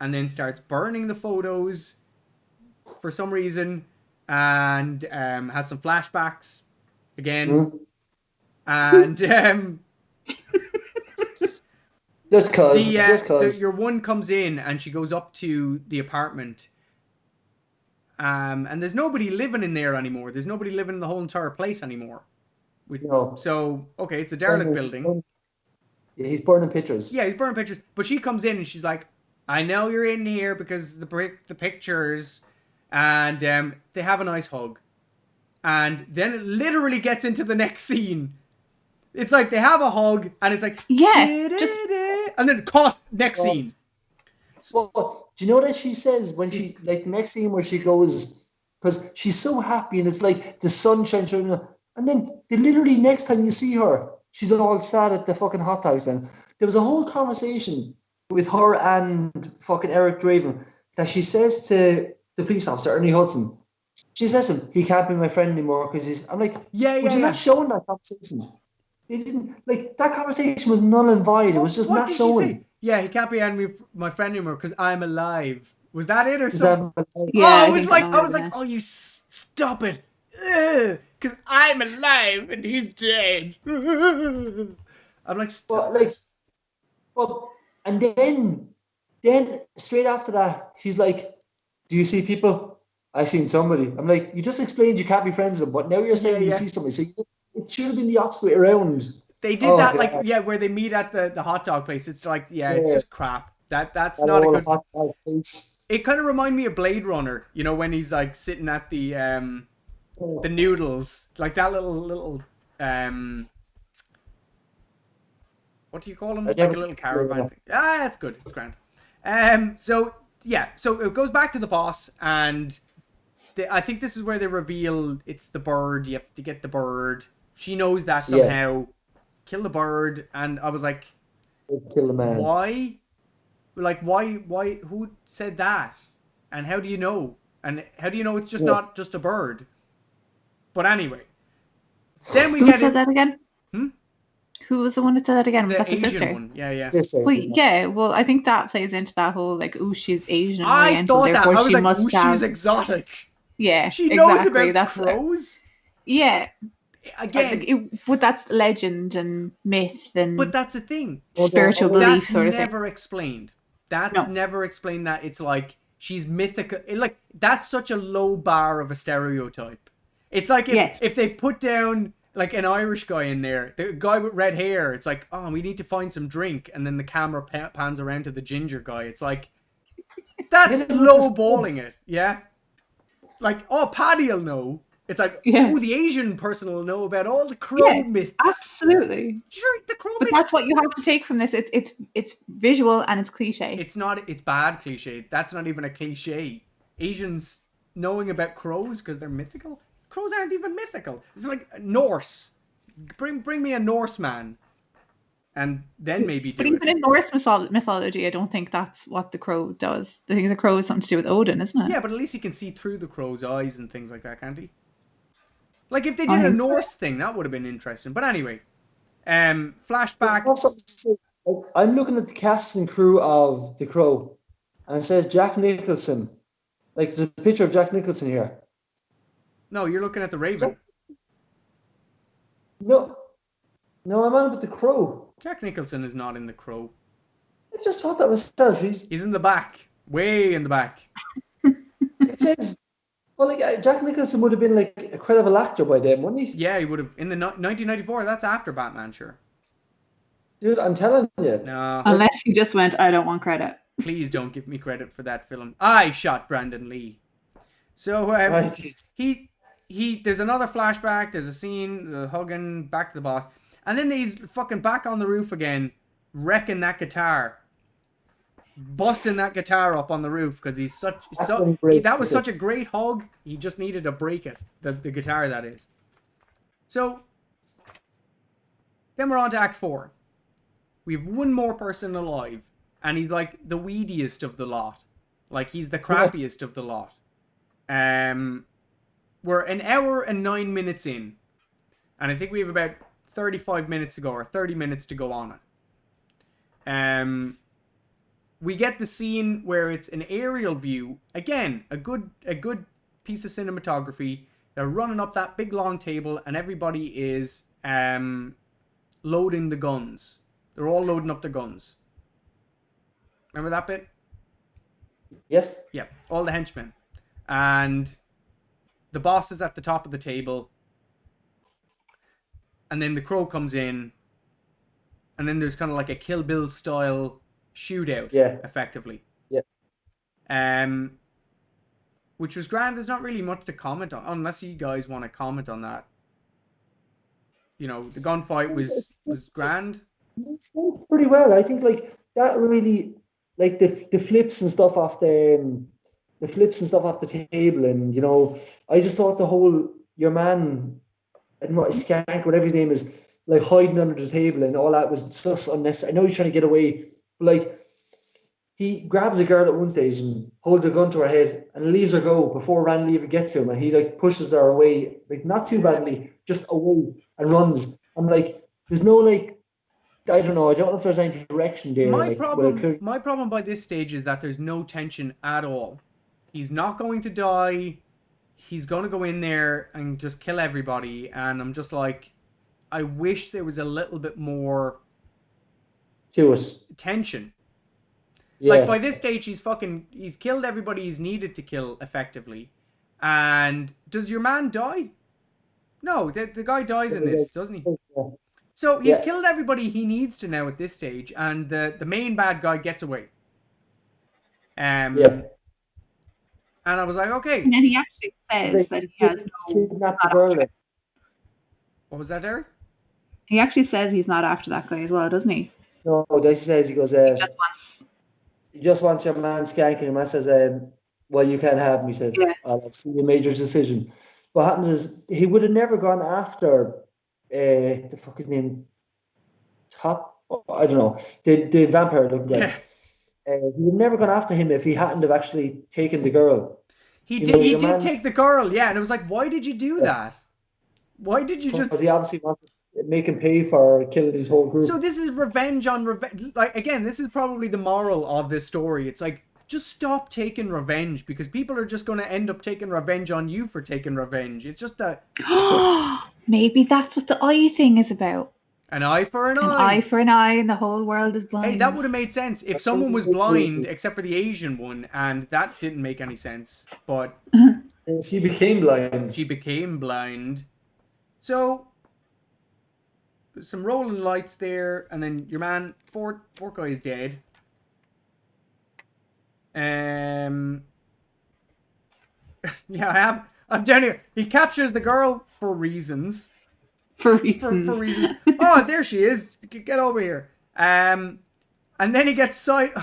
and then starts burning the photos for some reason, and has some flashbacks again, and just cause your one comes in and she goes up to the apartment, and there's nobody living in there anymore. There's nobody living in the whole entire place anymore. No. So okay, it's a derelict building. Yeah, he's burning pictures. Yeah, he's burning pictures. But she comes in and she's like, I know you're in here because the pictures, and they have a nice hug. And then it literally gets into the next scene. It's like they have a hug, and it's like, and then cut, next scene. Well, do you know what she says when she, like the next scene where she goes, because she's so happy and it's like the sun shining, and then the literally next time you see her, she's all sad at the fucking hot dogs. Then there was a whole conversation with her and fucking Eric Draven that she says to the police officer Ernie Hudson. She says to him, he can't be my friend anymore because he's. I'm like, you're not showing that conversation. They didn't, like, that conversation was null and void. It was just not showing. Yeah, he can't be my friend anymore because I'm alive. Was that it or something? Yeah, I was like, oh, you stop it. Because I'm alive and he's dead. I'm like, stop. And then straight after that, he's like, do you see people? I seen somebody. I'm like, you just explained you can't be friends with them, but now you're saying you see somebody. So it should have been the opposite way around. They did that, God. Where they meet at the hot dog place. It's like, it's just crap. That's not a good. Hot dog place. It kind of reminded me of Blade Runner, when he's like sitting at the noodles, like that little what do you call them? Like a little caravan thing. That's good. It's grand. So it goes back to the boss, and I think this is where they reveal it's the bird. You have to get the bird. She knows that somehow. Yeah. Kill the bird, and I was like, kill the man. Why? Like, why? Who said that? And how do you know? And how do you know it's just not just a bird? But anyway, then we Who said that again? Who was the one that said that again? Was that the Asian sister? One. Yeah. Well, I think that plays into that whole like, she's Asian. I thought that. I was like, she's exotic. Yeah, she knows about crows. Yeah. Again, but that's legend and myth and. But that's the thing. Spiritual belief sort of thing. That's never explained. That's never explained. That it's like she's mythical. Like that's such a low bar of a stereotype. It's like if they put down like an Irish guy in there, the guy with red hair. It's like, oh, we need to find some drink, and then the camera pans around to the ginger guy. It's like that's low balling it. Yeah. Like, oh, Paddy'll know. It's like, the Asian person will know about all the crow myths. Absolutely. Sure, the crow myths. But that's what you have to take from this. It's visual and it's cliche. It's not. It's bad cliche. That's not even a cliche. Asians knowing about crows because they're mythical. Crows aren't even mythical. It's like Norse. Bring me a Norseman, and then maybe But do it. even in Norse mythology, I don't think that's what the crow does. I think the crow is something to do with Odin, isn't it? Yeah, but at least he can see through the crow's eyes and things like that, can't he? Like if they I did a think so. Norse thing, that would have been interesting. But anyway, So I flashback. have something to say. Like, I'm looking at the cast and crew of The Crow, and it says Jack Nicholson. Like, there's a picture of Jack Nicholson here. No, you're looking at the Jack, Raven. no, no, I'm on with The Crow. Jack Nicholson is not in the Crow. I just thought that myself. He's in the back, way in the back. It says, well, like Jack Nicholson would have been like a credible actor by then, wouldn't he? Yeah, he would have in the 1994. That's after Batman, sure. Dude, I'm telling you. No, Unless you just went, I don't want credit. please don't give me credit for that film. I shot Brandon Lee. So I did. he there's another flashback. There's a scene, the hugging back to the boss, and then he's fucking back on the roof again, wrecking that guitar, busting that guitar up on the roof because he's That's when he breaks that was such a it. great hug. He just needed to break it, the guitar that is. So then we're on to Act 4. We have one more person alive, and he's like the weediest of the lot. Like he's the crappiest of the lot. We're an hour and 9 minutes in, and I think we have about 35 minutes to go, or 30 minutes to go on it. We get the scene where it's an aerial view. Again, a good piece of cinematography. They're running up that big long table, and everybody is loading the guns. They're all loading up their guns. Remember that bit? Yes. Yeah, all the henchmen. And the boss is at the top of the table. And then the Crow comes in. And then there's kind of like a Kill Bill style shootout, Yeah. effectively. Yeah. Which was grand. There's not really much to comment on, unless you guys want to comment on that. You know, the gunfight was grand. It's done pretty well. I think like that really, like the flips and stuff off the flips and stuff off the table, and you know, I just thought the whole your man, I don't know, Skank, whatever his name is, like hiding under the table and all that was just unnecessary. I know he's trying to get away, but like he grabs a girl at one stage and holds a gun to her head and leaves her go before Randy even gets to him, and he like pushes her away, like not too badly, just away and runs. I'm like, there's no like. I don't know if there's any direction there. My like, problem by this stage is that there's no tension at all. He's not going to die. He's going to go in there and just kill everybody. And I'm just like, I wish there was a little bit more to us. tension. Yeah. Like by this stage, he's killed everybody he's needed to kill effectively. And does your man die? No, the guy dies in this, doesn't he? Yeah. So he's killed everybody he needs to now at this stage, and the main bad guy gets away. Yeah. And I was like, okay. And then he actually says that he has kidnapped the girl. What was that, Darren? He actually says he's not after that guy as well, doesn't he? No, Dicey says he goes. He just wants your man skanking him. And says, well, you can't have him. He says, I'll see a major decision. What happens is he would have never gone after the fuck his name? Top? I don't know. The vampire looking guy. He would have never gone after him if he hadn't have actually taken the girl. He did take the girl, yeah, and it was like, why did you do that? Why did you Because he obviously wanted to make him pay for killing his whole group. So this is revenge on revenge. Like, again, this is probably the moral of this story. It's like, just stop taking revenge, because people are just going to end up taking revenge on you for taking revenge. It's just that... Maybe that's what the eye thing is about. An eye for an eye. An eye for an eye, and the whole world is blind. Hey, that would have made sense if someone was blind, except for the Asian one, and that didn't make any sense. But she became blind. She became blind. So there's some rolling lights there, and then your man, four guys dead. Yeah, I'm down here. He captures the girl for reasons. For reasons. Oh, there she is. Get over here. And then he gets sight.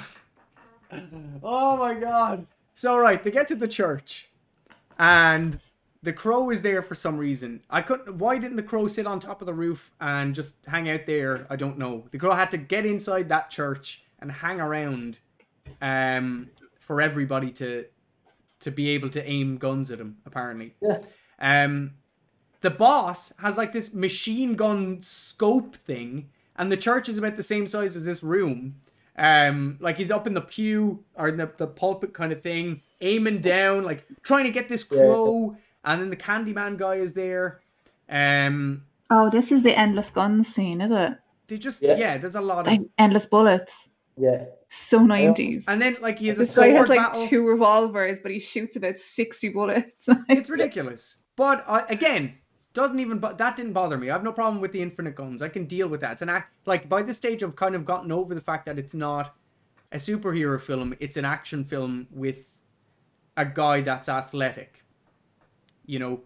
Oh my god. So right, they get to the church, And the crow is there for some reason. Why didn't the crow sit on top of the roof and just hang out there? I don't know. The crow had to get inside that church and hang around for everybody to be able to aim guns at him, apparently. Yeah. The boss has like this machine gun scope thing, and the church is about the same size as this room. Like he's up in the pew or in the pulpit kind of thing, aiming down, like trying to get this crow, and then the Candyman guy is there. Oh, this is the endless guns scene, is it? They just there's a lot of endless bullets. Yeah. So 90s. And then like he has this a sword guy has like battle. 2 revolvers, but he shoots about 60 bullets. It's ridiculous. But again, that didn't bother me. I have no problem with the infinite guns. I can deal with that. It's an act, like by this stage I've kind of gotten over the fact that it's not a superhero film. It's an action film with a guy that's athletic. You know.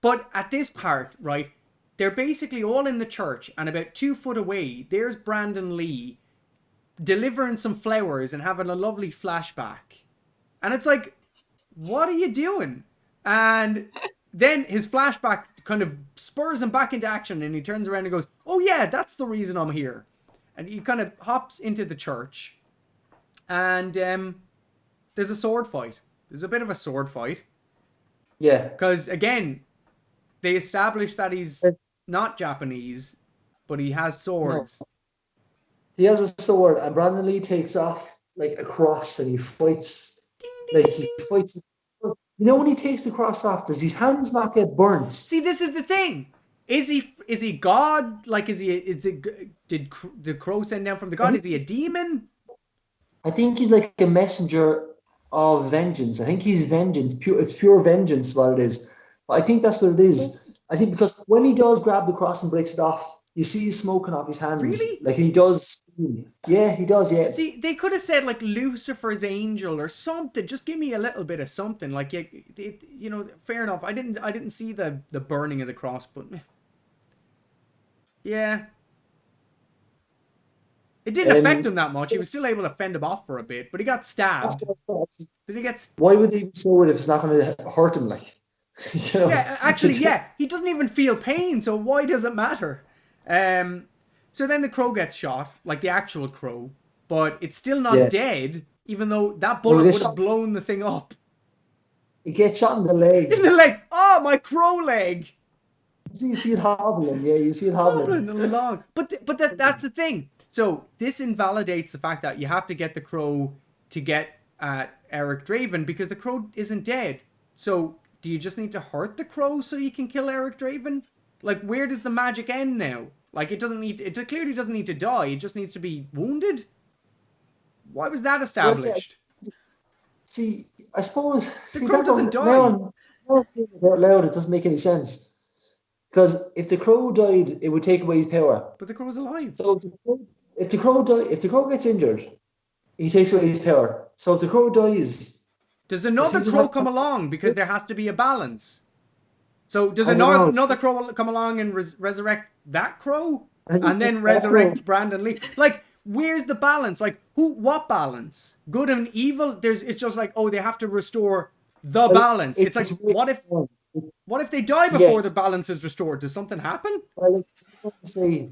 But at this part, right, they're basically all in the church, and about 2 foot away, there's Brandon Lee delivering some flowers and having a lovely flashback. And it's like, what are you doing? And then his flashback kind of spurs him back into action, and he turns around and goes, oh yeah, that's the reason I'm here. And he kind of hops into the church, and there's a sword fight. There's a bit of a sword fight. Yeah. Because, again, they established that he's not Japanese, but he has swords. No. He has a sword, and Brandon Lee takes off like a cross, and he fights. He fights. You know, when he takes the cross off, does his hands not get burnt? See, this is the thing. Is he God? Like, did the crow send down from the God? Is he a demon? I think he's like a messenger of vengeance. I think he's vengeance. It's pure vengeance, what it is. But I think that's what it is. I think because when he does grab the cross and breaks it off, you see he's smoking off his hands. Really? Like he does. Yeah, he does. Yeah. See, they could have said like Lucifer's angel or something. Just give me a little bit of something. Like you know, fair enough. I didn't see the burning of the cross, but yeah, it didn't affect him that much. He was still able to fend him off for a bit, but he got stabbed. Did he get? Why would he even sword if it's not going to hurt him? Like, you know? Yeah, actually, yeah, he doesn't even feel pain. So why does it matter? So then the crow gets shot, like the actual crow, but it's still not dead, even though that bullet would have blown the thing up. He gets shot in the leg. In the leg! Oh, my crow leg! You see it hobbling, yeah, you see it hobbling. Along. But that's the thing. So this invalidates the fact that you have to get the crow to get at Eric Draven, because the crow isn't dead. So do you just need to hurt the crow so you can kill Eric Draven? Like, where does the magic end now? Like, it clearly doesn't need to die. It just needs to be wounded. Why was that established? Well, see, I suppose the crow doesn't die. Now out loud, it doesn't make any sense. Because if the crow died, it would take away his power. But the crow's alive. So if the crow gets injured, he takes away his power. So if the crow dies, does another crow come along? Because there has to be a balance. So does another crow come along and resurrect that crow? And then resurrect Brandon Lee? Like, where's the balance? Like, what balance? Good and evil? It's just like, oh, they have to restore the balance. It's like, what if they die before the balance is restored? Does something happen? Well, say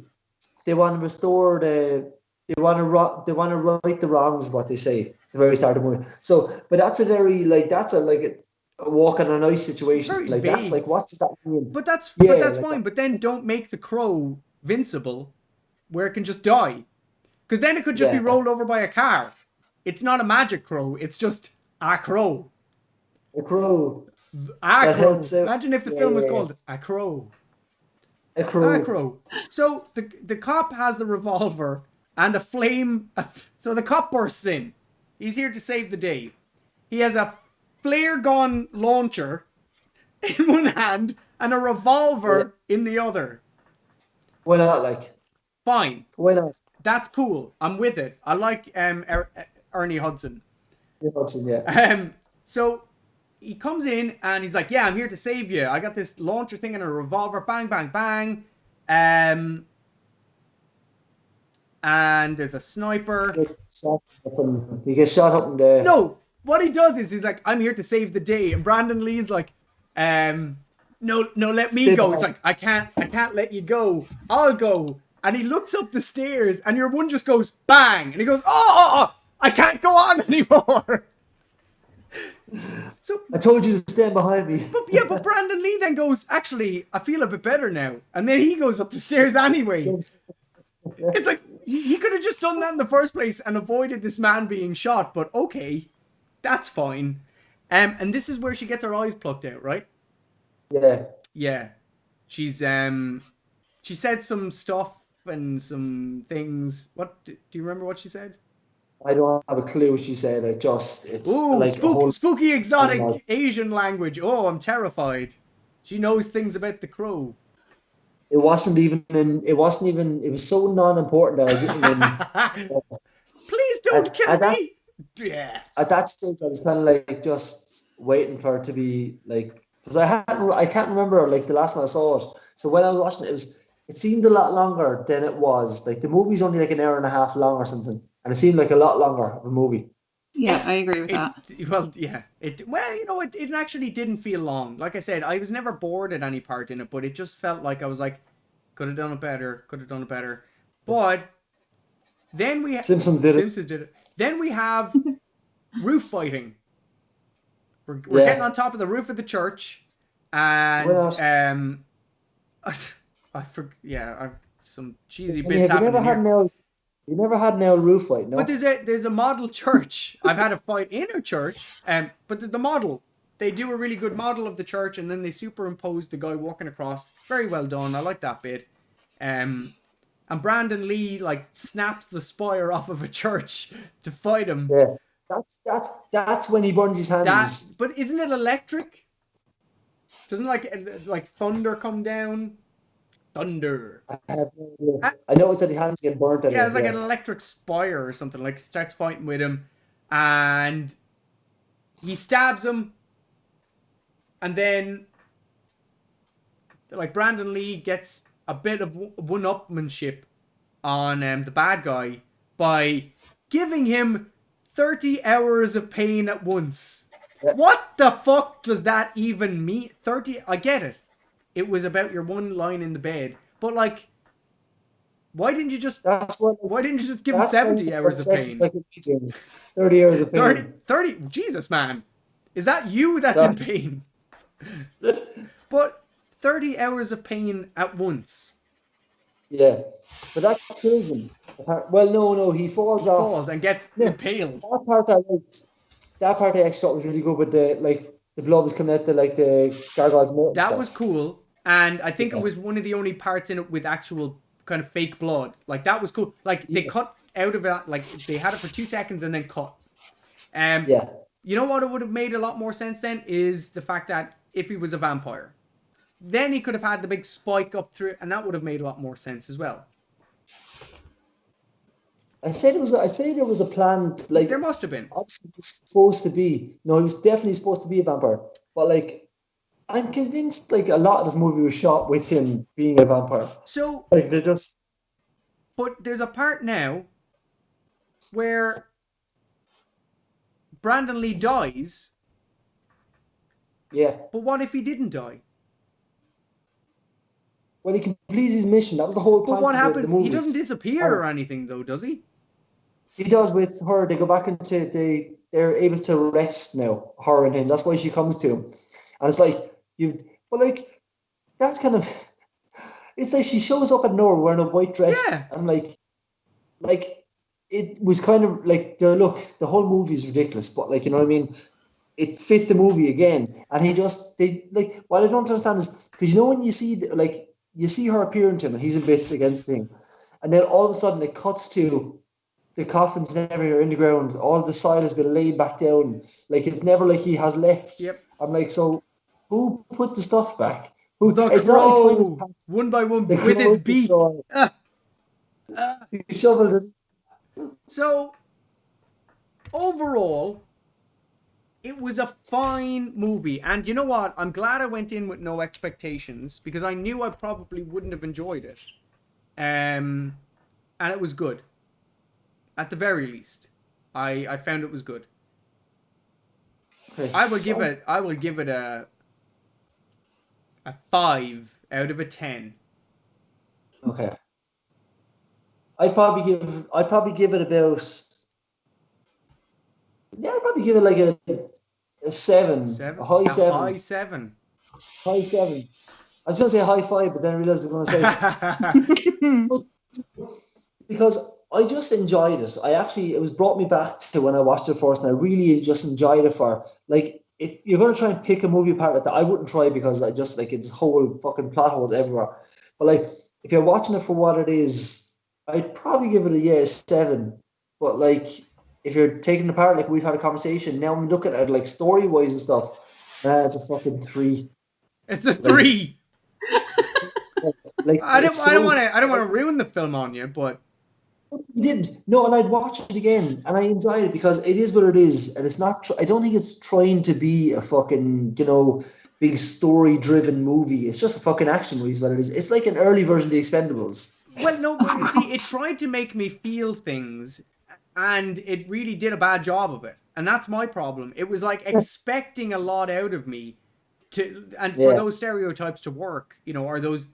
they want to restore they want to right the wrongs, what they say at the very start of the movie. So, but that's a very a walk on an ice situation. Very like vague. That's like, what does that mean? But that's fine. But then don't make the crow vincible, where it can just die, because then it could just be rolled over by a car. It's not a magic crow. It's just a crow. A crow. A crow. Imagine if the film was called A Crow. A crow. A crow. So the cop has the revolver and a flame. So the cop bursts in. He's here to save the day. He has a flare gun launcher in one hand and a revolver in the other. Why not? Like, fine. Why not? That's cool. I'm with it. I like Ernie Hudson. Hudson, yeah. So he comes in and he's like, "Yeah, I'm here to save you. I got this launcher thing and a revolver. Bang, bang, bang." And there's a sniper. He gets shot up in the... No, what he does is he's like, I'm here to save the day, and Brandon Lee's like, no, let me Stay go. It's behind. like, I can't let you go. I'll go. And he looks up the stairs, and your one just goes bang, and he goes, oh, I can't go on anymore. So, I told you to stand behind me. but Brandon Lee then goes, actually, I feel a bit better now, and then he goes up the stairs anyway. It's like he could have just done that in the first place and avoided this man being shot. But okay, that's fine. And this is where she gets her eyes plucked out, right? Yeah. Yeah. She's she said some stuff and some things. What do you remember what she said? I don't have a clue what she said. It's Ooh, like a whole. spooky exotic Asian language. Oh, I'm terrified. She knows things about the crow. It wasn't even. It wasn't even. It was so non-important that I didn't even. Please don't kill At that me. Yeah. at that stage, I was kind of like just waiting for it to be like, because I can't remember like the last time I saw it. So when I was watching it, it seemed a lot longer than it was. Like the movie's only like an hour and a half long or something, and it seemed like a lot longer of a movie. Yeah, I agree with that. Well, yeah. It actually didn't feel long. Like I said, I was never bored at any part in it, but it just felt like I was like, could have done it better. Could have done it better. But then Simpsons did it. Simpsons did it. Then we have roof fighting. We're Yeah. getting on top of the roof of the church, and What else? I've some cheesy Yeah, bits you happening never had here. no. You never had no roof fight, no. But there's a model church. I've had a fight in a church, but the model, they do a really good model of the church, and then they superimpose the guy walking across. Very well done. I like that bit. And Brandon Lee like snaps the spire off of a church to fight him. Yeah, that's when he burns his hands. But isn't it electric? Doesn't like thunder come down? Thunder. I have no idea. I know it's that his hands get burnt. Yeah, it's like an electric spire or something. Like starts fighting with him, and he stabs him, and then like Brandon Lee gets a bit of one-upmanship on the bad guy by giving him 30 hours of pain at once. Yeah. What the fuck does that even mean? 30? I get it. It was about your one line in the bed, but like, why didn't you just give him 70 hours of pain? Like 30 hours of pain. 30, Jesus, man. Is that you that's in pain? But 30 hours of pain at once. Yeah, but that kills him. Well, no, he falls off. Falls and gets impaled. That part I liked. That part I actually thought was really good, with the blood was coming out the gargoyle's mouth. That was cool, and I think it was one of the only parts in it with actual kind of fake blood. Like that was cool. Like they cut out of it, like they had it for 2 seconds and then cut. Yeah. You know what? It would have made a lot more sense then is the fact that if he was a vampire, then he could have had the big spike up through, and that would have made a lot more sense as well. I say there was a plan. Like there must have been. Obviously, he was supposed to be. No, he was definitely supposed to be a vampire. But like, I'm convinced like a lot of this movie was shot with him being a vampire. So like they just. But there's a part now where Brandon Lee dies. Yeah. But what if he didn't die? When he completed his mission, that was the whole point. But what happens? The movie. He doesn't disappear or anything, though, does he? He does with her. They go back into they're able to rest now, her and him. That's why she comes to him. And it's like, that's kind of, it's like she shows up at nowhere wearing a white dress. Yeah. And like it was kind of like, the whole movie is ridiculous, but like, you know what I mean? It fit the movie again. And what I don't understand is, because you know when you see her appearing to him and he's in bits against the thing, and then all of a sudden it cuts to the coffins and everything are in the ground. All the soil has been laid back down. Like, it's never like he has left. Yep. I'm like, so who put the stuff back? The crow, one by one, with its beak. He shoveled it. So, overall, it was a fine movie. And you know what? I'm glad I went in with no expectations, because I knew I probably wouldn't have enjoyed it. And it was good. At the very least, I found it was good. Okay. I will give it a 5 out of a 10. Okay. I'd probably give it about. Yeah, I'd probably give it like a 7, a 7? high A high 7, 7. high 7. I was gonna say high 5, but then I realized I'm gonna say because I just enjoyed it. It was brought me back to when I watched it first, and I really just enjoyed it for like. If you're gonna try and pick a movie apart that I wouldn't try because I just like it's whole fucking plot holes everywhere. But like if you're watching it for what it is, I'd probably give it a 7. But like if you're taking it apart, like we've had a conversation, now I'm looking at it like story wise and stuff, it's a fucking 3. It's a Like 3. like I don't it's I don't so want to I don't want to ruin the film on you, but You did no, and I'd watch it again, and I enjoyed it because it is what it is, and it's not. I don't think it's trying to be a fucking big story driven movie. It's just a fucking action movie, is what it is. It's like an early version of The Expendables. well, no, Oh, but see, it God. tried to make me feel things, and it really did a bad job of it. And that's my problem. It was like expecting a lot out of me and for Yeah, those stereotypes to work, or those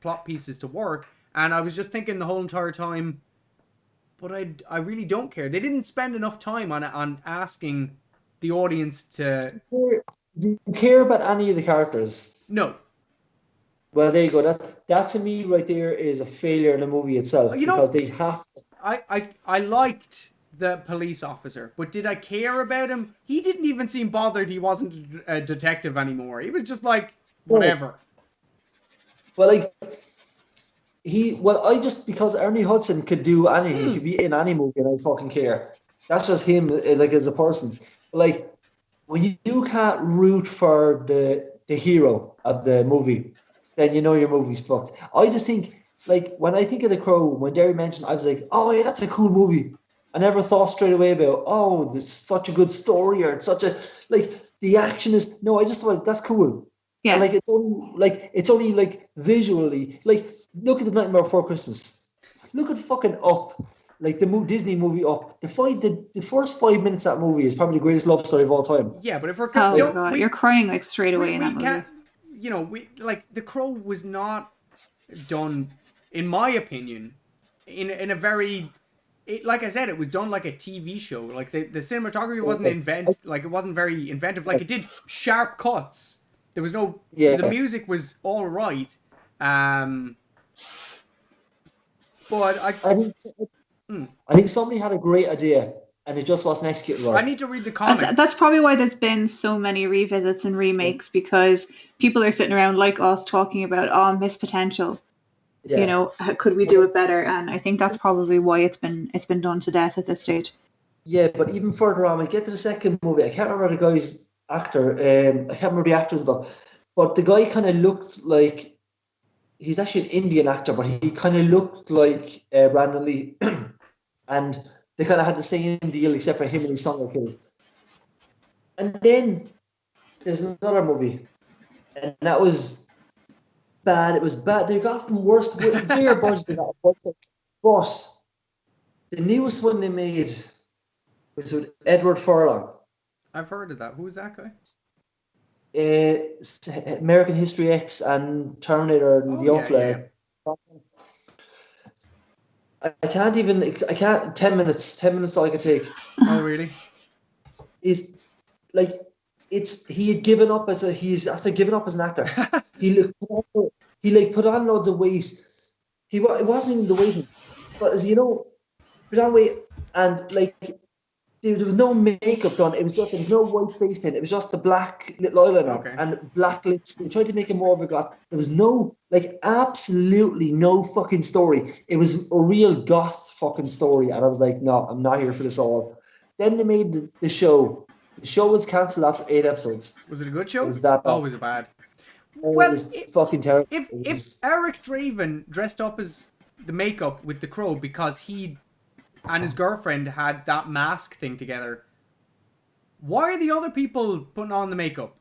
plot pieces to work. And I was just thinking the whole entire time, but I really don't care. They didn't spend enough time on asking the audience to do you care about any of the characters? no. Well, there you go. That to me right there is a failure in the movie itself You because know, they have. I liked the police officer, but did I care about him? He didn't even seem bothered he wasn't a detective anymore. He was just like, Oh, whatever. well, like I just because Ernie Hudson could do anything, he Hmm. could be in any movie, and I fucking care. That's just him, like as a person. But like when you can't root for the hero of the movie, then you know your movie's fucked. I just think like when I think of The Crow, when Derry mentioned, I was like, oh yeah, that's a cool movie. I never thought straight away about this is such a good story or it's such a like the action is no. I just thought that's cool. And Yeah. like it's only like visually like look at the Nightmare Before Christmas. Look at fucking Up, like the Disney movie Up. The first 5 minutes of that movie is probably the greatest love story of all time. Yeah, but if we're Oh, Like don't God. You're crying like straight away in we that can't, movie. we like The Crow was not done, in my opinion, in a very like I said, it was done like a TV show. Like the cinematography wasn't like it wasn't very inventive. Like it did sharp cuts. There was no the yeah, music was all right. Um, but I think hmm, I think somebody had a great idea and it just wasn't executed I well. need to read the That's comics. probably why there's been so many revisits and Yeah, remakes because people are sitting around like us talking about, oh, missed potential. yeah. Could we do it better? And I think that's probably why it's been done to death at this stage. Yeah, but even further on, we get to the second movie. I can't remember the guy's actor. I can't remember the actors though. But the guy kind of looked like he's actually an Indian actor, but he kind of looked like Brandon Lee, and they kind of had the same deal except for him and his son got killed. And then there's another movie, and that was bad. It was bad. They got from worst, bigger budget. They got, but the newest one they made was with Edward Furlong. I've heard of that. Who is that guy? American History X and Terminator and Oh the yeah, yeah. Unflag. I can't even. I can't. 10 minutes. 10 minutes. All I can take Oh really? is like he had given up as a. He's after giving up as an actor. He looked. He like put on loads of weight. It wasn't even the weight, but as you know, put on weight and like there was no makeup done. It was just there was no white face paint. It was just the black little eyeliner Okay. and black lips. They tried to make it more of a goth. There was no absolutely no fucking story. It was a real goth fucking story, and I was like, no, I'm not here for this all. Then they made the show. The show was cancelled after 8 episodes. Was it a good It show? was that Oh, bad. was it bad? It Well, was fucking terrible. It if was Eric Draven dressed up as the makeup with the Crow because he and his girlfriend had that mask thing together, why are the other people putting on the makeup?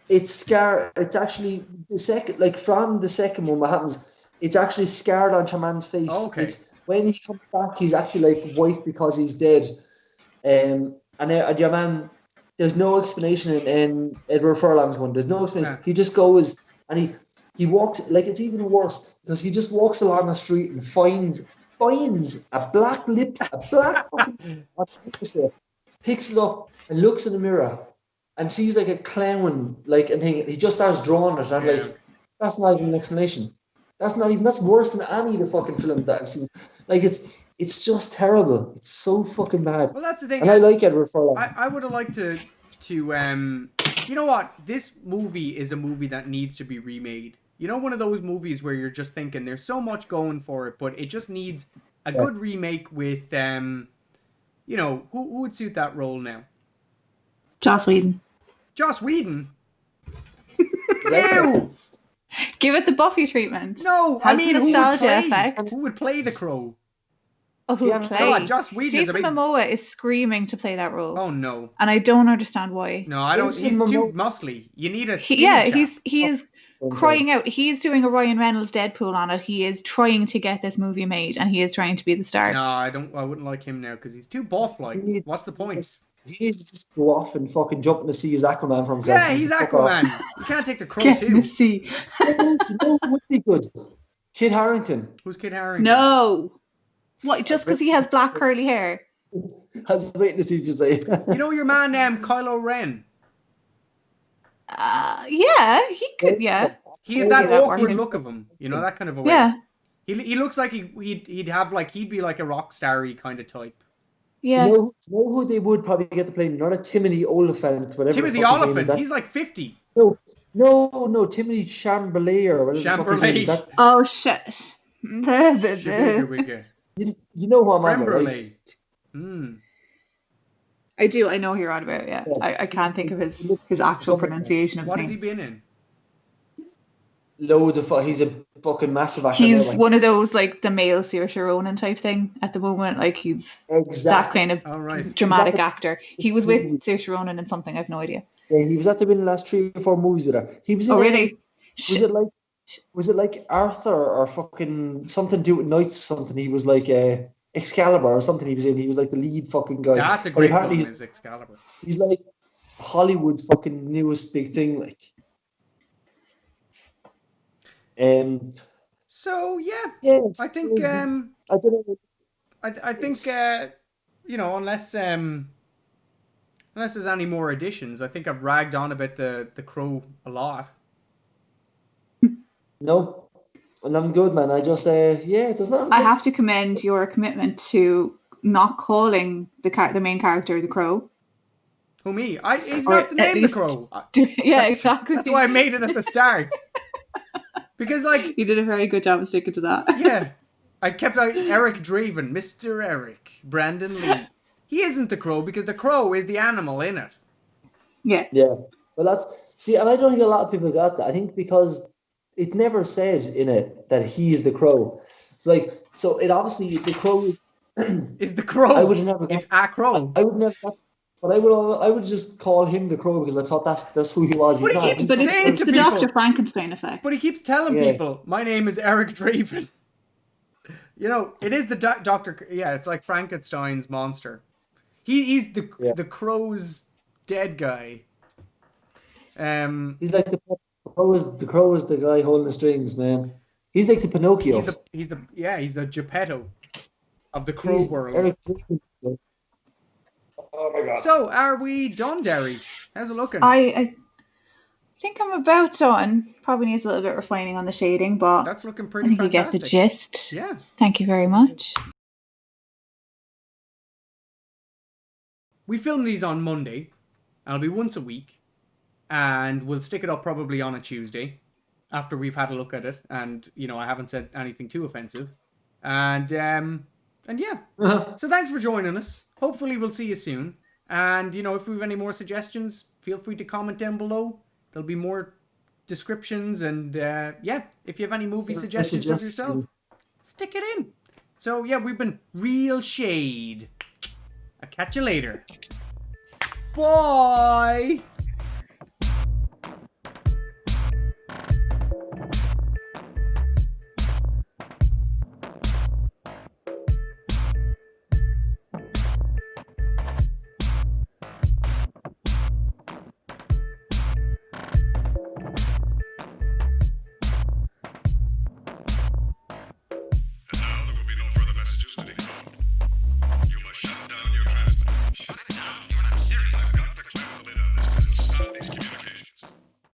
It's actually the second from the second one what happens it's actually scarred on Shaman's Oh, face. okay. It's when he comes back he's actually like white because he's dead, and your man, there's no explanation in Edward Furlong's one. There's no explanation. Yeah. He just goes and he walks, like, it's even worse because he just walks along the street and finds a black fucking picks it up and looks in the mirror and sees like a clown, like, and he just starts drawing it. And I'm Yeah. like, that's not even an explanation. That's worse than any of the fucking films that I've seen. Like, it's just terrible. It's so fucking bad. Well, that's the thing. And I like Edward Furlong. I would have liked to you know what? This movie is a movie that needs to be remade. You know, one of those movies where you're just thinking there's so much going for it, but it just needs a good remake with you know, who would suit that role now? Joss Whedon. Joss Whedon? Like, Ew! Give it the Buffy treatment. No, Has I mean, the nostalgia effect. Who would play the Crow? Oh, who Yeah, plays? God, Joss Whedon is a Jason big... Momoa is screaming to play that role. Oh, no. And I don't understand why. No, I don't. Jason He's too Momoa- muscly. You need a skinny Yeah, chap. he is crying out. He's doing a Ryan Reynolds Deadpool on it. He is trying to get this movie made, and he is trying to be the star. No, I wouldn't like him now because he's too buff. Like, what's the point? He needs to just go off and fucking jump in the sea as Aquaman for himself. Yeah, he's Fuck off. Aquaman. You can't take the Crow Get in too. the sea. Do you know who would be good? Kid Harington. Who's Kid Harington? No. What? Just because he has black curly hair? I was waiting to see what you say. You know your man, Kylo Ren. Yeah, he could. Yeah, He has that Yeah, that awkward works. look of him. You know, that kind of a way. yeah, He looks like he'd have like he'd be like a rock starry kind of type. yeah. Do you know who they would probably get to play? Not a Timothy Oliphant, whatever. Timothy the fuck his name is. Oliphant. He's like 50. No, Timothy Chamberlain or whatever the fuck his name is. Chamberlain. Oh shit. Shabigawigga. You know what I'm on about, right? Creme brulee. I do. I know who you're on about. Yeah, I can't think of his actual pronunciation of his What has he name. been in? Loads of he's a fucking massive actor. He's like, one of those like the male Saoirse Ronan type thing at the moment. Like he's that exactly. kind of All right. dramatic Exactly. actor. He was with Saoirse Ronan in something. I've no idea. Yeah, he was at the last 3 or 4 movies with her. He was in. Oh really? Was it like Arthur or fucking something to do with knights or something? He was like Excalibur or something. He was in. He was like the lead fucking guy. That's a But great apparently film, is Excalibur. He's like Hollywood's fucking newest big thing, like. So yeah, I think I don't know. I think you know, unless there's any more additions, I think I've ragged on about the Crow a lot. No, and I'm good, man. I just there's not. I have to commend your commitment to not calling the main character the Crow. Who, me? He's Or not the at name the least- Crow. Yeah, exactly. That's why I made it at the start. Because like, You did a very good job of sticking to that. yeah, I kept out Eric Draven, Mr. Eric, Brandon Lee. He isn't the Crow because the Crow is the animal in it. Yeah. Yeah, but and I don't think a lot of people got that. I think because it's never said in it that he is the Crow. Like, so it obviously the Crow is. Is the Crow? I would never. It's a Crow. I would never. But I would just call him the Crow because I thought that's who he was. But He's he not. keeps But saying it's to the people- Dr. Frankenstein effect. But he keeps telling Yeah. people, my name is Eric Draven. You know, it is the Doctor. Yeah, it's like Frankenstein's monster. He's the Crow's dead guy. He's like the Crow is the guy holding the strings, man. He's like the Pinocchio. He's the Geppetto of the Crow He's world. Eric Draven. Oh my god. So, are we done, Derry? How's it looking? I think I'm about done. Probably needs a little bit of refining on the shading, but That's looking I pretty think you fantastic. get the gist. Yeah. Thank you very much. We film these on Monday. And it'll be once a week. And we'll stick it up probably on a Tuesday after we've had a look at it. And, you know, I haven't said anything too offensive. And yeah. So thanks for joining us. Hopefully we'll see you soon. And, you know, if we have any more suggestions, feel free to comment down below. There'll be more descriptions. And, yeah, if you have any movie suggestions of yourself, stick it in. So, yeah, we've been Real Shade. I'll catch you later. Bye.